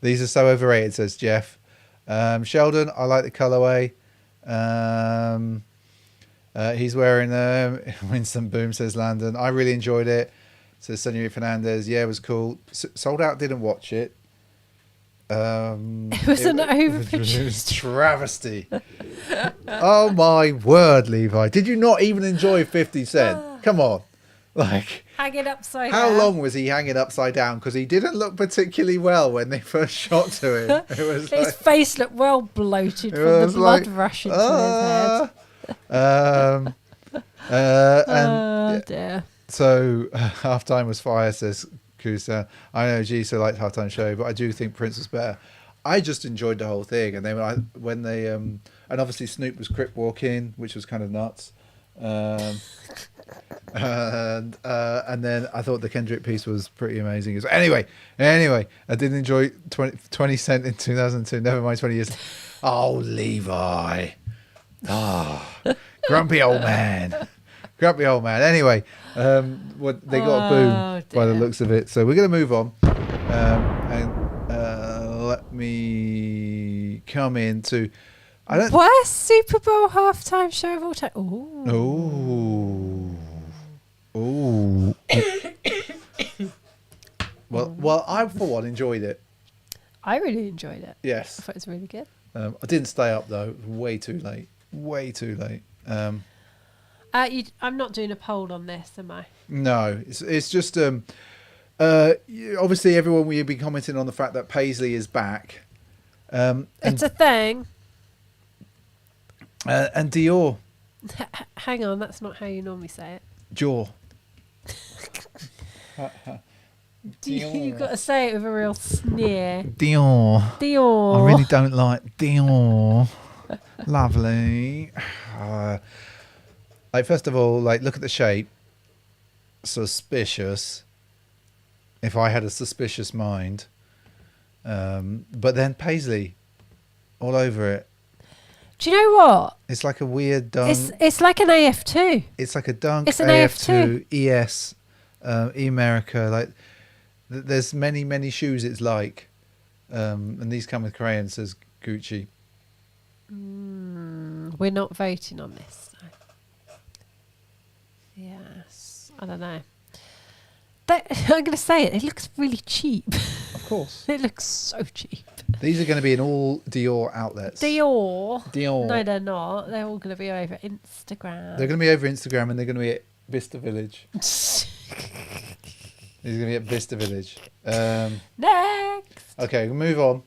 These are so overrated, says Jeff. Sheldon, I like the colourway. He's wearing them. Winston Boom, says Landon. I really enjoyed it. Says Senorita Fernandez. Yeah, it was cool. Sold out, didn't watch it. It was an overproduced. It was travesty. Oh my word, Levi. Did you not even enjoy 50 Cent? Come on. Like, Hanging upside how down. long was he hanging upside down? Because he didn't look particularly well when they first shot to him. It was His like, face looked well bloated it from the was blood like, rushing to his head. and Oh dear. so halftime was fire, says Kusa. I know Gisa liked halftime show, but I do think Prince was better. I just enjoyed the whole thing, and then when they and obviously Snoop was crip walking, which was kind of nuts. And then I thought the Kendrick piece was pretty amazing as well. Anyway, I did enjoy 20 Cent in 2002. Never mind 20 years. Oh, Levi. Grumpy old man. Anyway, what they got a boom by the looks of it. So we're going to move on. And let me come into... Worst Super Bowl halftime show of all time. Ooh. Well, I for one enjoyed it. I really enjoyed it. Yes. I thought it was really good. I didn't stay up though. It was way too late. I'm not doing a poll on this, am I? No, it's just obviously everyone will be commenting on the fact that Paisley is back. It's a thing. And Dior. Hang on, that's not how you normally say it. Jaw. You've got to say it with a real sneer. Dior. Dior. I really don't like Dior. Lovely. Like, first of all, like, look at the shape. Suspicious. If I had a suspicious mind. But then Paisley. All over it. Do you know what? It's like a weird dunk. It's like an AF2. It's like a dunk. It's an AF2, ES, E-America. Like, there's many shoes it's like. And these come with crayons, says Gucci. We're not voting on this. So. Yes. I don't know. I'm going to say it. It looks really cheap. Of course. It looks so cheap. These are going to be in all Dior outlets. Dior. No, they're not. They're all going to be over Instagram. They're going to be over Instagram and they're going to be at Vista Village. He's going to be at Vista Village. Next. Okay, we'll move on.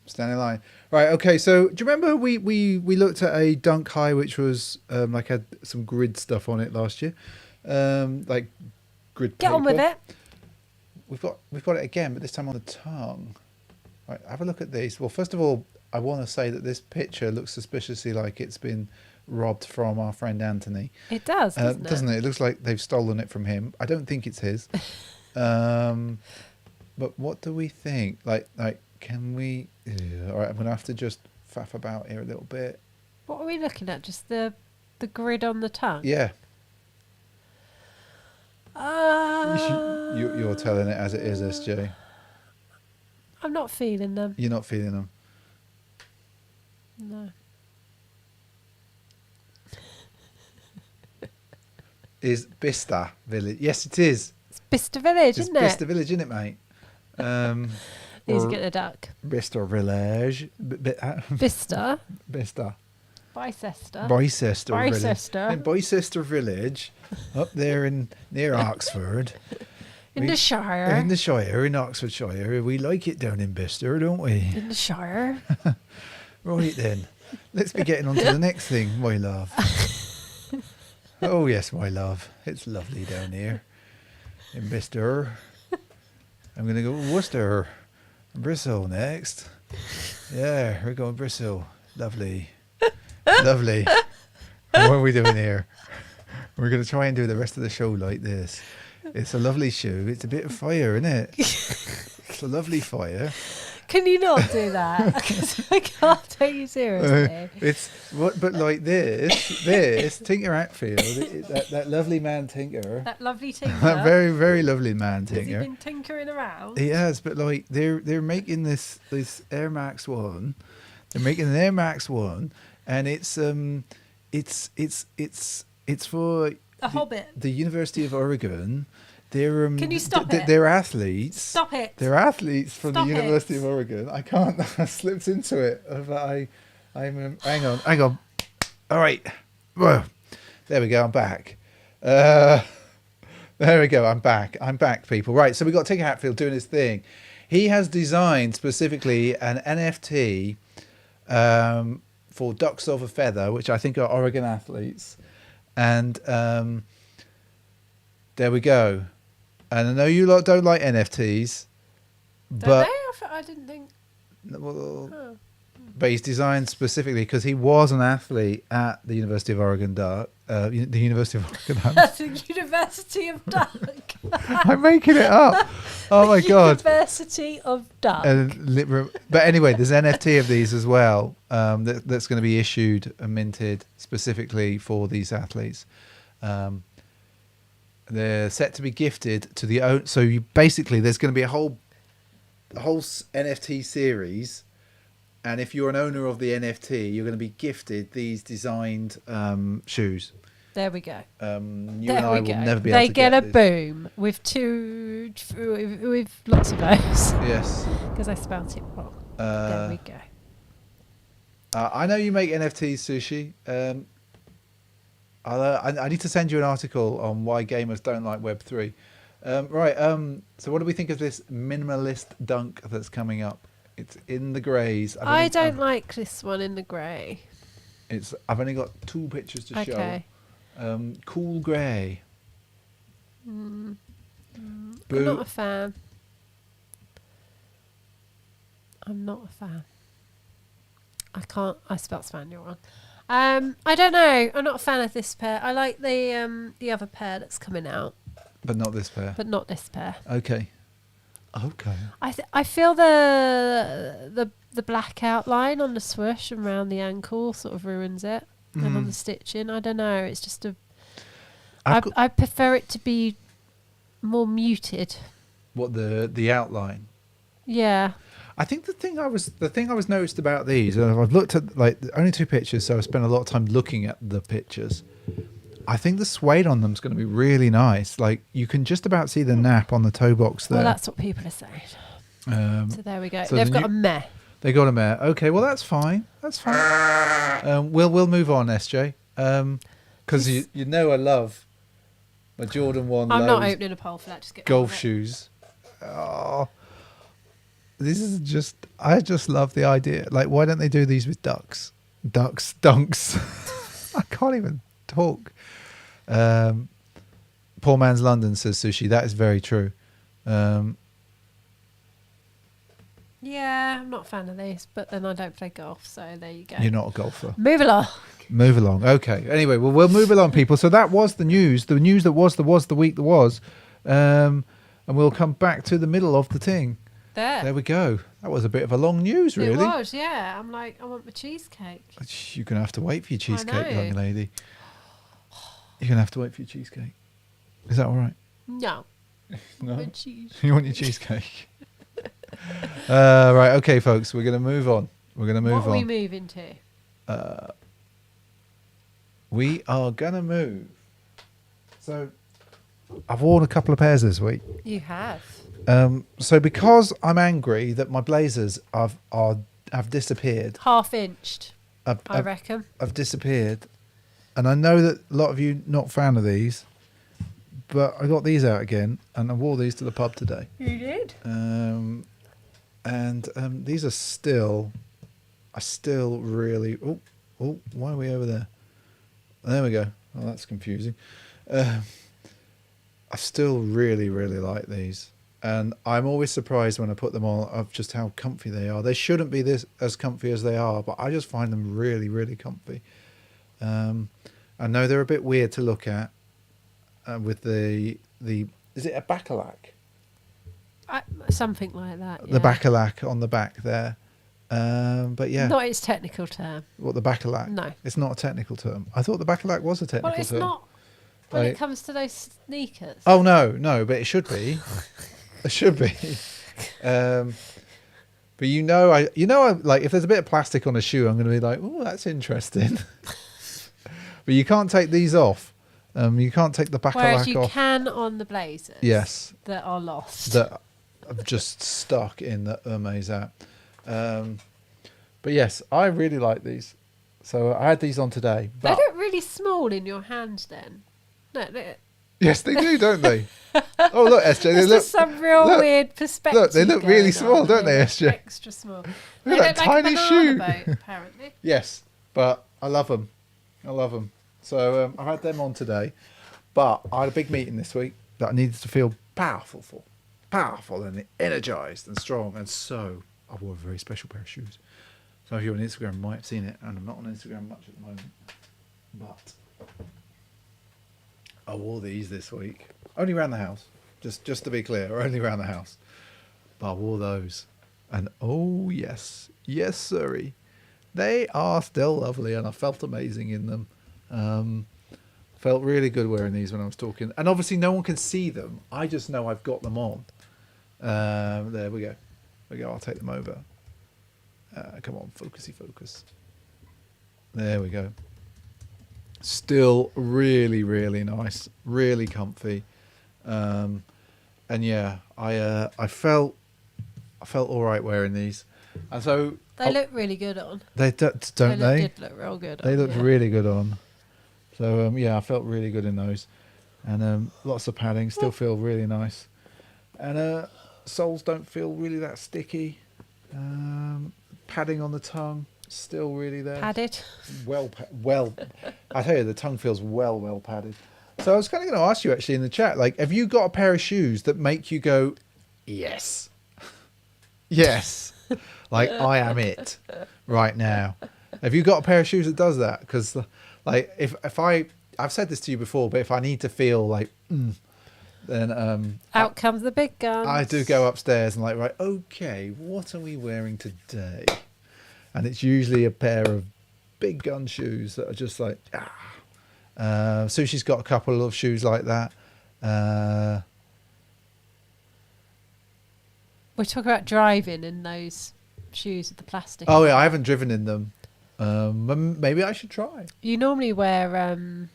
Stand in line. Right, okay, so do you remember we looked at a Dunk High which was like had some grid stuff on it last year? Like grid Get paper. on with it. We've got it again, but this time on the tongue. Right, have a look at these. Well, first of all, I want to say that this picture looks suspiciously like it's been robbed from our friend Anthony. It does, doesn't it? Doesn't it? It looks like they've stolen it from him. I don't think it's his. But what do we think? Like, can we? All right, I'm gonna have to just faff about here a little bit. What are we looking at? Just the grid on the tongue? Yeah. You're telling it as it is, SJ. I'm not feeling them. You're not feeling them. No. Is Bista Village? Yes, it is. It's Bista Village, It's isn't it? Bista Village, isn't it, mate? He's getting a duck. Bista Village. Bista. Bista. Bicester. Bicester Village. Bicester. In Bicester Village, up there near Oxford. In the Shire. In the Shire, in Oxfordshire. We like it down in Bicester, don't we? In the Shire. Right then. Let's be getting on to the next thing, my love. Oh, yes, my love. It's lovely down here in Bicester. I'm going to go Worcester. Bristol next. Yeah, we're going Bristol. Lovely. Lovely. What are we doing here? We're going to try and do the rest of the show like this. It's a lovely show. It's a bit of fire, isn't it? It's a lovely fire. Can you not do that? 'Cause I can't take you seriously. But like this Tinker Hatfield, that lovely man Tinker, That lovely tinker. that very very lovely man Has he Tinker. been tinkering around? He has, but like they're making this Air Max 1. They're making an Air Max 1, and it's for A hobbit. the University of Oregon. They're Can you stop it? They're athletes. Stop it. They're athletes from Stop the it. University of Oregon. I can't. I slipped into it. But hang on. All right. Well, there we go. I'm back. There we go. I'm back, people. Right. So we got Tinker Hatfield doing his thing. He has designed specifically an NFT for Ducks of a Feather, which I think are Oregon athletes, and there we go. And I know you lot don't like NFTs, but I didn't think. well, but he's designed specifically because he was an athlete at the University of Oregon the University of Oregon. That's the University of Duck. I'm making it up. Oh my god. University of Duck. But anyway, there's NFT of these as well that's going to be issued and minted specifically for these athletes. They're set to be gifted to the own. So basically, there's going to be a whole NFT series, and if you're an owner of the NFT, you're going to be gifted these designed shoes. There we go. You and There I we will go. never be They able to get a this. boom with with lots of those. Yes. Because I spelt it wrong. There we go. I know you make NFTs, Sushi. I need to send you an article on why gamers don't like Web3. Right. So what do we think of this minimalist dunk that's coming up? It's in the greys. I don't like this one in the grey. I've only got 2 pictures to Okay. show. Cool grey. I'm Boo. not a fan. I spelled spaniel wrong. I don't know. I'm not a fan of this pair. I like the other pair that's coming out, But not this pair. but not this pair. Okay. I feel the black outline on the swoosh and around the ankle sort of ruins it, and on the stitching. I don't know. It's just I prefer it to be more muted. What the outline? Yeah. I think the thing I was noticed about these, and I've looked at like only 2 pictures, so I spent a lot of time looking at the pictures. I think the suede on them is going to be really nice. Like you can just about see the nap on the toe box there. Well, that's what people are saying. So there we go. so They've the got new- a meh. They got a mare. Okay, well that's fine. That's fine. We'll move on, SJ. Because you know I love My Jordan 1 I'm not lows opening a poll for that. Just get golf on with it. shoes. Oh, this is just. I just love the idea. Like, why don't they do these with ducks? Dunks. I can't even talk. Poor man's London, says Sushi. That is very true. Yeah, I'm not a fan of these, but then I don't play golf, so there you go. You're not a golfer. Move along. Move along. Okay. Anyway, well, we'll move along, people. So that was the news. The news that was the week that was. And we'll come back to the middle of the thing. There we go. That was a bit of a long news, really. It was, yeah. I'm like, I want my cheesecake. You're going to have to wait for your cheesecake, know. young lady. You're going to have to wait for your cheesecake. Is that all right? No. No? Cheese. You want your cheesecake? Right. Okay, folks. We're going to move on. We're going to move on. What are we moving to? We are going to move. So, I've worn a couple of pairs this week. You have. So because I'm angry that my blazers have disappeared. Half-inched, I reckon. Have disappeared. And I know that a lot of you not fan of these, but I got these out again and I wore these to the pub today. You did? These are still, really... Oh, why are we over there? There we go. Oh, that's confusing. I still really, really like these. And I'm always surprised when I put them on of just how comfy they are. They shouldn't be this as comfy as they are, but I just find them really, really comfy. I know they're a bit weird to look at with the is it a bacalac? Something like that, yeah. The bacalac on the back there. But yeah. Not its technical term. What, the bacalac? No. It's not a technical term. I thought the bacalac was a technical term. Well, it's not when it comes to those sneakers. Oh, no, but it should be. It should be. But I like, if there's a bit of plastic on a shoe, I'm going to be like, oh, that's interesting. But you can't take these off. You can't take the bacalac off. Whereas you can on the blazers. Yes. That are lost. That are just stuck in the Hermes app. But yes, I really like these. So I had these on today. They look really small in your hand then. No, yes, they do, don't they? Oh, look, SJ. They There's look, just some real weird perspective. Look, they look really small, don't they, SJ? Extra small. Look at that tiny shoe. Boat, apparently. Yes, but I love them. So I had them on today. But I had a big meeting this week that I needed to feel powerful and energized and strong. And so I wore a very special pair of shoes. Some of you on Instagram might have seen it, and I'm not on Instagram much at the moment. But I wore these this week. Only around the house. Just to be clear, only around the house. But I wore those. And oh yes, sirree. They are still lovely and I felt amazing in them. Felt really good wearing these when I was talking. And obviously no one can see them. I just know I've got them on. There we go. I'll take them over. Come on, focus. There we go. Still really, really nice. Really comfy. And yeah, I felt all right wearing these. And so they look really good on. They don't they? Did look real good on. They look really good on. So yeah, I felt really good in those, and lots of padding. Still feel really nice, and soles don't feel really that sticky. Padding on the tongue still really there. Padded. Well. I tell you, the tongue feels well padded. So I was kind of going to ask you actually in the chat, like, have you got a pair of shoes that make you go, yes, yes, like I am it right now? Have you got a pair of shoes that does that? Because like if I've said this to you before, but if I need to feel like, then out comes the big guns. I do go upstairs and like, right, okay, what are we wearing today? And it's usually a pair of big gun shoes that are just like, Sushi's got a couple of shoes like that. We're talking about driving in those shoes with the plastic. Oh yeah, I haven't driven in them. Maybe I should try. You normally wear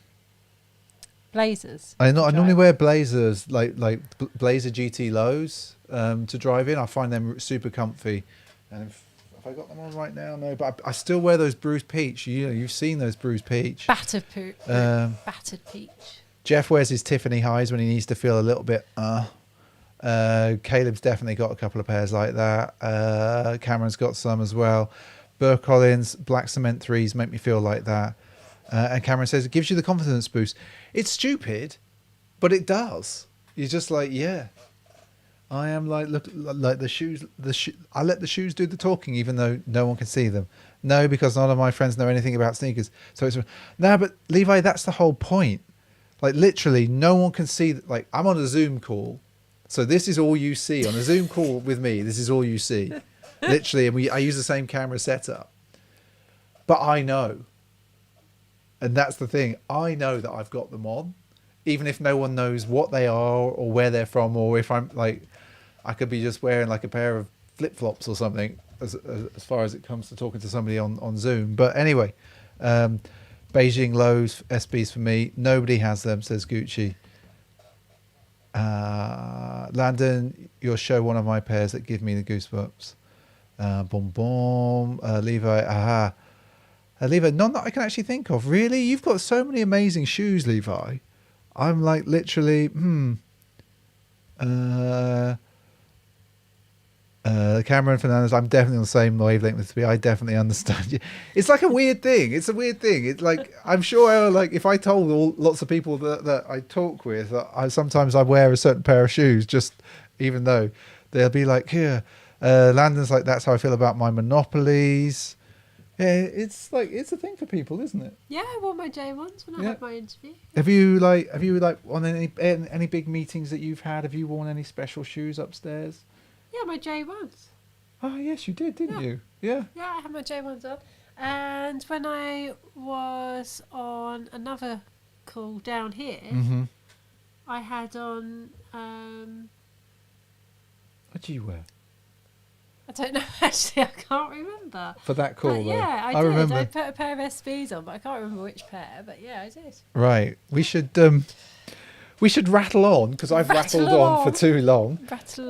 blazers. I normally wear blazers, like Blazer GT lows to drive in. I find them super comfy. And if I got them on right now, no, but I still wear those bruised peach. You've seen those bruised peach. Battered peach. Jeff wears his Tiffany highs when he needs to feel a little bit. Caleb's definitely got a couple of pairs like that. Cameron's got some as well. Burr Collins black cement 3s make me feel like that. And Cameron says it gives you the confidence boost. It's stupid, but it does. You're just like, yeah. I am like, look, like the shoes. I let the shoes do the talking, even though no one can see them. No, because none of my friends know anything about sneakers. So it's no, but Levi, that's the whole point. Like literally, no one can see. Like I'm on a Zoom call, so this is all you see on a Zoom call with me. This is all you see, literally. And I use the same camera setup, but I know, and that's the thing. I know that I've got them on, even if no one knows what they are or where they're from, or if I'm like. I could be just wearing like a pair of flip-flops or something as far as it comes to talking to somebody on Zoom. But anyway, Beijing lows, SBs for me. Nobody has them, says Gucci. Landon, you'll show one of my pairs that give me the goosebumps. Boom, boom. Levi, aha. Levi, none that I can actually think of. Really? You've got so many amazing shoes, Levi. I'm like literally, Cameron Fernandez, I'm definitely on the same wavelength with me. I definitely understand you. It's like a weird thing. It's a weird thing. It's like I'm sure, like if I told lots of people that I talk with, that sometimes I wear a certain pair of shoes, just even though they'll be like, here, Landon's like that's how I feel about my Monopolies. Yeah, it's like it's a thing for people, isn't it? Yeah, I wore my J1s when I had my interview. Have you like on any big meetings that you've had? Have you worn any special shoes upstairs? Yeah, my J1s. Oh, yes, you did, didn't you? Yeah. Yeah, I had my J1s on. And when I was on another call down here, I had on... what do you wear? I don't know, actually. I can't remember. For that call, but, yeah, I did. Remember. I put a pair of SBs on, but I can't remember which pair. But yeah, I did. Right. We should rattle on, because I've rattled on for too long.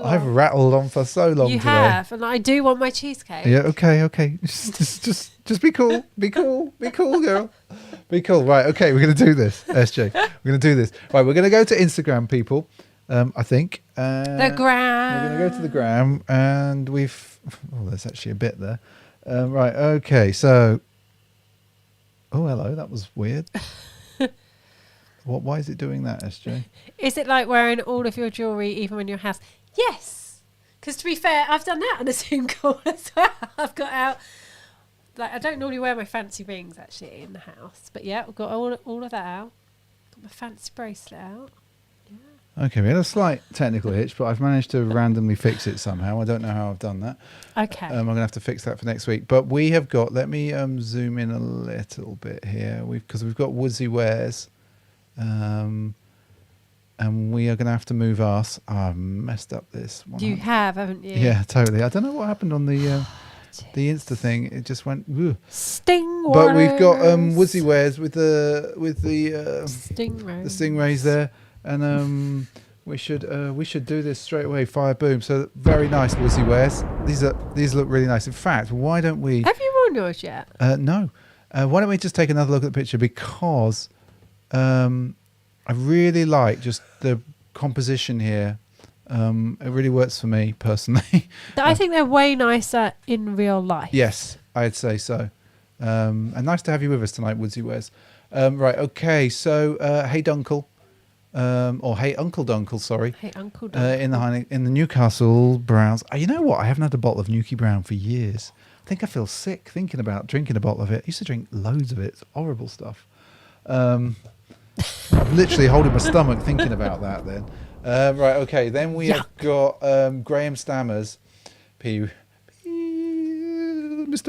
I've rattled on for so long you today. Have, and I do want my cheesecake. Yeah, okay. Just be cool. Be cool, girl. Be cool. Right, okay, we're going to do this, SJ. We're going to do this. Right, we're going to go to Instagram, people, I think. The gram. We're going to go to the gram, and there's actually a bit there. Right, okay, so... Oh, hello, that was weird. Why is it doing that, SJ? Is it like wearing all of your jewellery even when you're in your house? Yes. Because to be fair, I've done that on a Zoom call as well. I've got out... Like, I don't normally wear my fancy rings, actually, in the house. But yeah, I've got all of that out. Got my fancy bracelet out. Yeah. Okay, we had a slight technical hitch, but I've managed to randomly fix it somehow. I don't know how I've done that. Okay. I'm going to have to fix that for next week. But we have got... Let me zoom in a little bit here. Because we've got Woodsy Wares... and we are going to have to move us. I messed up this one. You have, haven't you? Yeah, totally. I don't know what happened on the Insta thing. It just went. Ugh. Stingrays. But we've got Woodsy Wares with the Stingrays. The stingrays there, and we should do this straight away. Fire boom. So very nice Woodsy Wares. These look really nice. In fact, why don't we? Have you worn yours yet? No. Why don't we just take another look at the picture, because. I really like just the composition here. It really works for me personally. I think they're way nicer in real life. Yes, I'd say so. And nice to have you with us tonight, Woodsy Wares. Right, okay. So, hey Dunkel, or hey Uncle Dunkel, sorry. Hey Uncle Dunkel. In the Newcastle Browns. You know what? I haven't had a bottle of Nuki Brown for years. I think I feel sick thinking about drinking a bottle of it. I used to drink loads of it. It's horrible stuff. I'm literally holding my stomach thinking about that then. Right, okay. Then we have got Graham Stammers. Mr.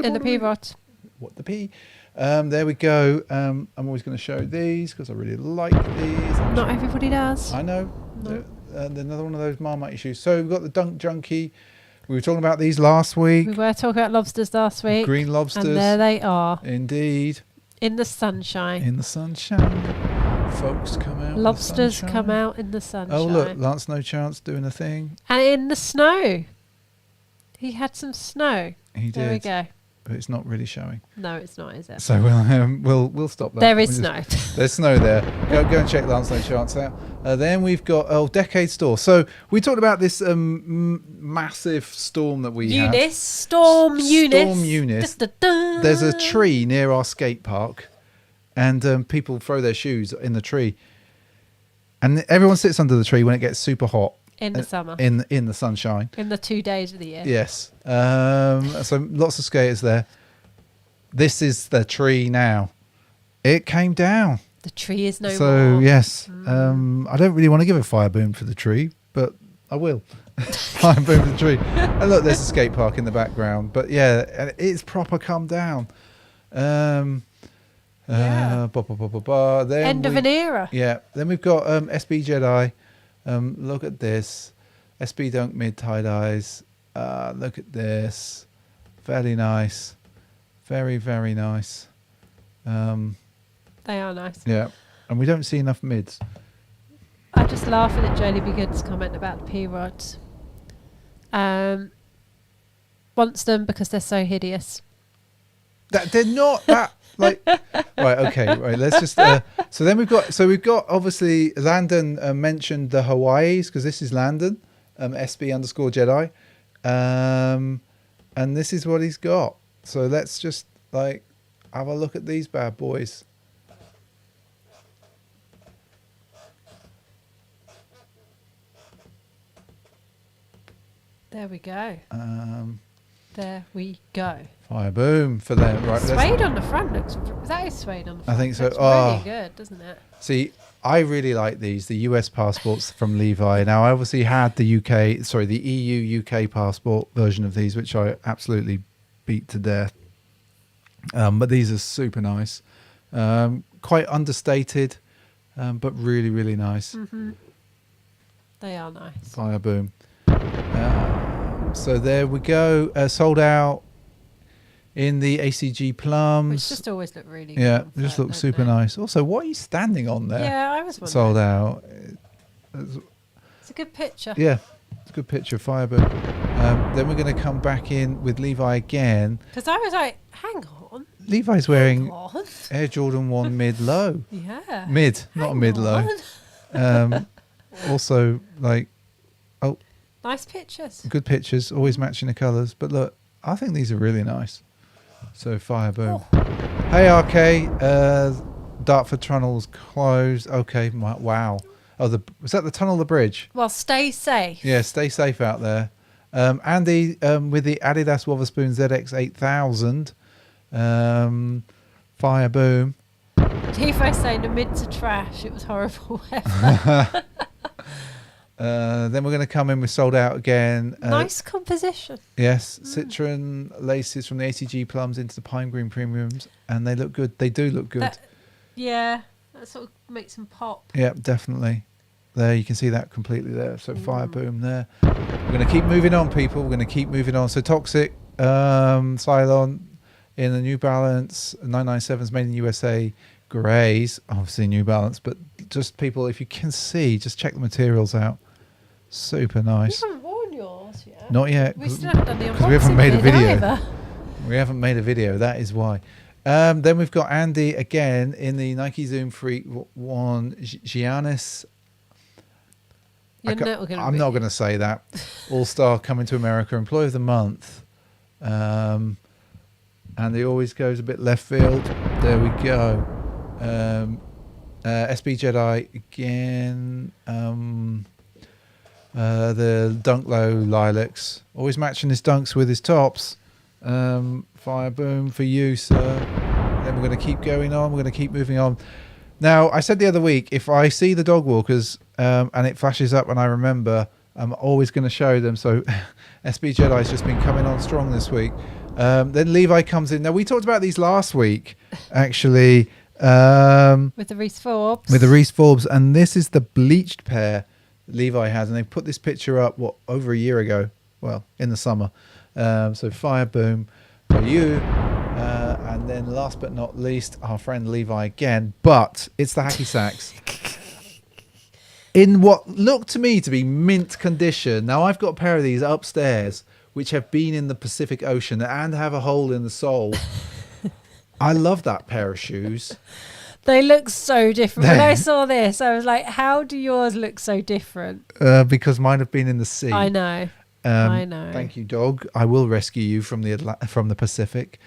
In the P-Rot. What the P? There we go. I'm always going to show these because I really like these. Not everybody does. I know. No. Another one of those Marmite issues. So we've got the Dunk Junkie. We were talking about these last week. We were talking about lobsters last week. Green lobsters. And there they are. Indeed. In the sunshine. In the sunshine. Folks come out. Lobsters come out in the sunshine. Oh, look. Lance No Chance doing a thing. And in the snow. He had some snow. He did. There we go. but it's not really showing. No, it's not, is it? So we'll stop that. There is snow. There's snow there. Go and check Lance No Chance out. Then we've got Decade Store. So we talked about this massive storm that we had. Storm Eunice. There's a tree near our skate park, and people throw their shoes in the tree, and everyone sits under the tree when it gets super hot. In the summer. In the sunshine. In the 2 days of the year. Yes. So lots of skaters there. This is the tree now. It came down. The tree is no more. So, yes. I don't really want to give a fire boom for the tree, but I will. Fire boom for the tree. And look, there's a skate park in the background. But, yeah, it's proper come down. Yeah. Then End of an era. Yeah. Then we've got SB Jedi. Look at this. SB Dunk mid tie-dyes. Look at this. Very nice. Very, very nice. They are nice. Yeah. And we don't see enough mids. I'm just laughing at Jolie Be Good's comment about the P-rods. Wants them because they're so hideous. They're not that like right. Okay, right. Let's just. So then we've got obviously Landon mentioned the Hawaiis because this is Landon, SB_Jedi, and this is what he's got. So let's just like have a look at these bad boys. There we go. There we go. Fire boom for them. Right. Suede on the front looks. That is suede on the front. I think so. Looks really good, doesn't it? See, I really like these, the US passports from Levi. Now, I obviously had the EU UK passport version of these, which I absolutely beat to death. But these are super nice. Quite understated, but really, really nice. Mm-hmm. They are nice. Fire boom. So there we go. Sold out in the ACG plums. Which just always look really good. Yeah, they just look super nice. Also, what are you standing on there? Yeah, I was wondering. Sold out. It's a good picture. Yeah, it's a good picture. Fire boom. Then we're going to come back in with Levi again. Because I was like, hang on. Levi's wearing Air Jordan 1 mid-low. Yeah. Mid, not a mid-low. Also, like, nice pictures. Good pictures, always matching the colours. But look, I think these are really nice. So, fire boom. Oh. Hey, RK. Dartford Tunnel's closed. Okay, wow. Oh, was that the tunnel or the bridge? Well, stay safe. Yeah, stay safe out there. Andy with the Adidas Wotherspoon ZX 8000. Fire boom. Tifo's saying the mids are trash. It was horrible weather. Then we're going to come in with sold out again. Nice composition. Yes, Citron laces from the ACG plums into the pine green premiums, and they look good. They do look good. That sort of makes them pop. Yeah, definitely. There, you can see that completely there. So fire boom there. We're going to keep moving on, people. We're going to keep moving on. So Toxic, Cylon in the New Balance 997s made in USA greys, obviously New Balance, but just people, if you can see, just check the materials out. Super nice. You haven't worn yours yet. Not yet. We still haven't done the unboxing. Because we haven't made a video. Either. We haven't made a video. That is why. Then we've got Andy again in the Nike Zoom Freak one. Giannis. I'm not going to say that. All-Star coming to America, Employee of the Month. And he always goes a bit left field. There we go. SB Jedi again. The Dunk Low Lilacs. Always matching his dunks with his tops. Fire boom for you, sir. Then we're going to keep going on. We're going to keep moving on. Now, I said the other week, if I see the dog walkers and it flashes up and I remember, I'm always going to show them. So SB Jedi's just been coming on strong this week. Then Levi comes in. Now, we talked about these last week, actually. With the Reese Forbes. With the Reese Forbes. And this is the bleached pair Levi has. And they put this picture up, over a year ago? Well, in the summer. So fire boom for you. And then last but not least, our friend Levi again. But it's the Hacky Sacks. In what looked to me to be mint condition. Now, I've got a pair of these upstairs which have been in the Pacific Ocean and have a hole in the sole. I love that pair of shoes. They look so different. When I saw this, I was like, how do yours look so different? Because mine have been in the sea. I know. I know. Thank you, dog. I will rescue you from the Pacific.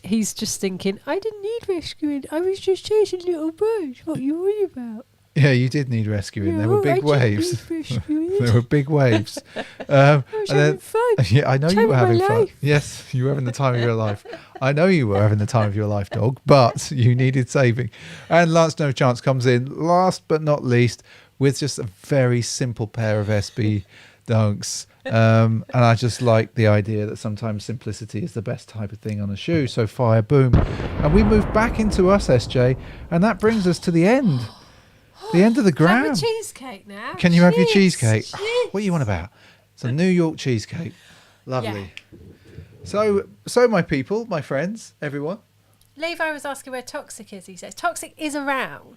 He's just thinking, I didn't need rescuing. I was just chasing little birds. What are you worried about? Yeah, you did need rescuing. There were big waves. There were big waves. I was having fun. Yeah, I know you were having fun. Life. Yes, you were having the time of your life. I know you were having the time of your life, dog, but you needed saving. And Lance No Chance comes in last but not least with just a very simple pair of SB Dunks. And I just like the idea that sometimes simplicity is the best type of thing on a shoe. So fire, boom. And we move back into us, SJ, and that brings us to the end. The end of the gram. Have a cheesecake now. Can you have your cheesecake? Cheers. What are you on about? It's a New York cheesecake. Lovely. Yeah. So my people, my friends, everyone. Levi was asking where Toxic is. He says Toxic is around.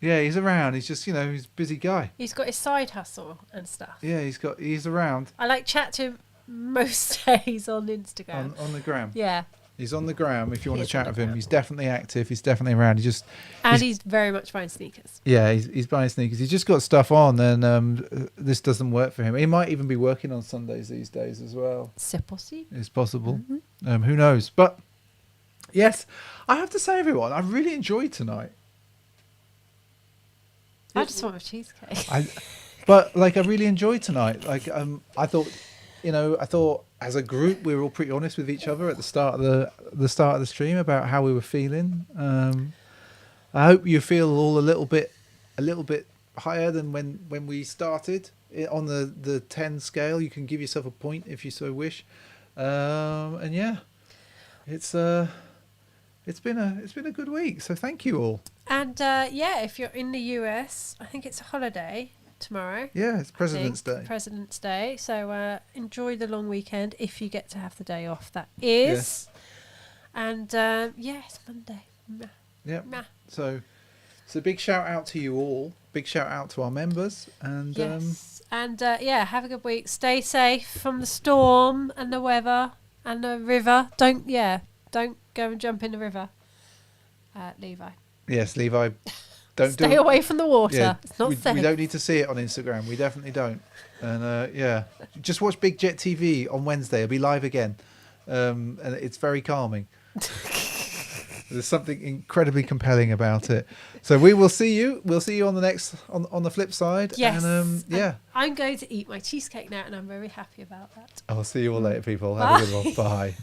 Yeah, he's around. He's just, he's a busy guy. He's got his side hustle and stuff. Yeah, he's around. I chat to him most days on Instagram. On the gram. Yeah. He's on the gram if you want to chat with him. gram. He's definitely active. He's definitely around. He's very much buying sneakers. Yeah, he's buying sneakers. He's just got stuff on, and this doesn't work for him. He might even be working on Sundays these days as well. C'est possible. It's possible. Mm-hmm. Who knows? But yes, I have to say, everyone, I really enjoyed tonight. I just want a cheesecake. I really enjoyed tonight. I thought as a group we were all pretty honest with each other at the start of the stream about how we were feeling. I hope you feel all a little bit higher than when we started on the 10 scale. You can give yourself a point if you so wish. And yeah, it's been a good week. So thank you all. And if you're in the US, I think it's a holiday tomorrow. Yeah, it's President's Day. President's Day. So enjoy the long weekend if you get to have the day off. That is. Yes. And it's Monday. Yeah. So big shout out to you all. Big shout out to our members. And yes. Have a good week. Stay safe from the storm and the weather and the river. Don't go and jump in the river. Levi. Yes, Levi. Stay away from the water. Yeah, it's not safe. We don't need to see it on Instagram. We definitely don't. And just watch Big Jet TV on Wednesday. It'll be live again, and it's very calming. There's something incredibly compelling about it. So we will see you. We'll see you on the next on the flip side. Yes. And I'm going to eat my cheesecake now, and I'm very happy about that. I'll see you all later, people. Have a good one. Bye.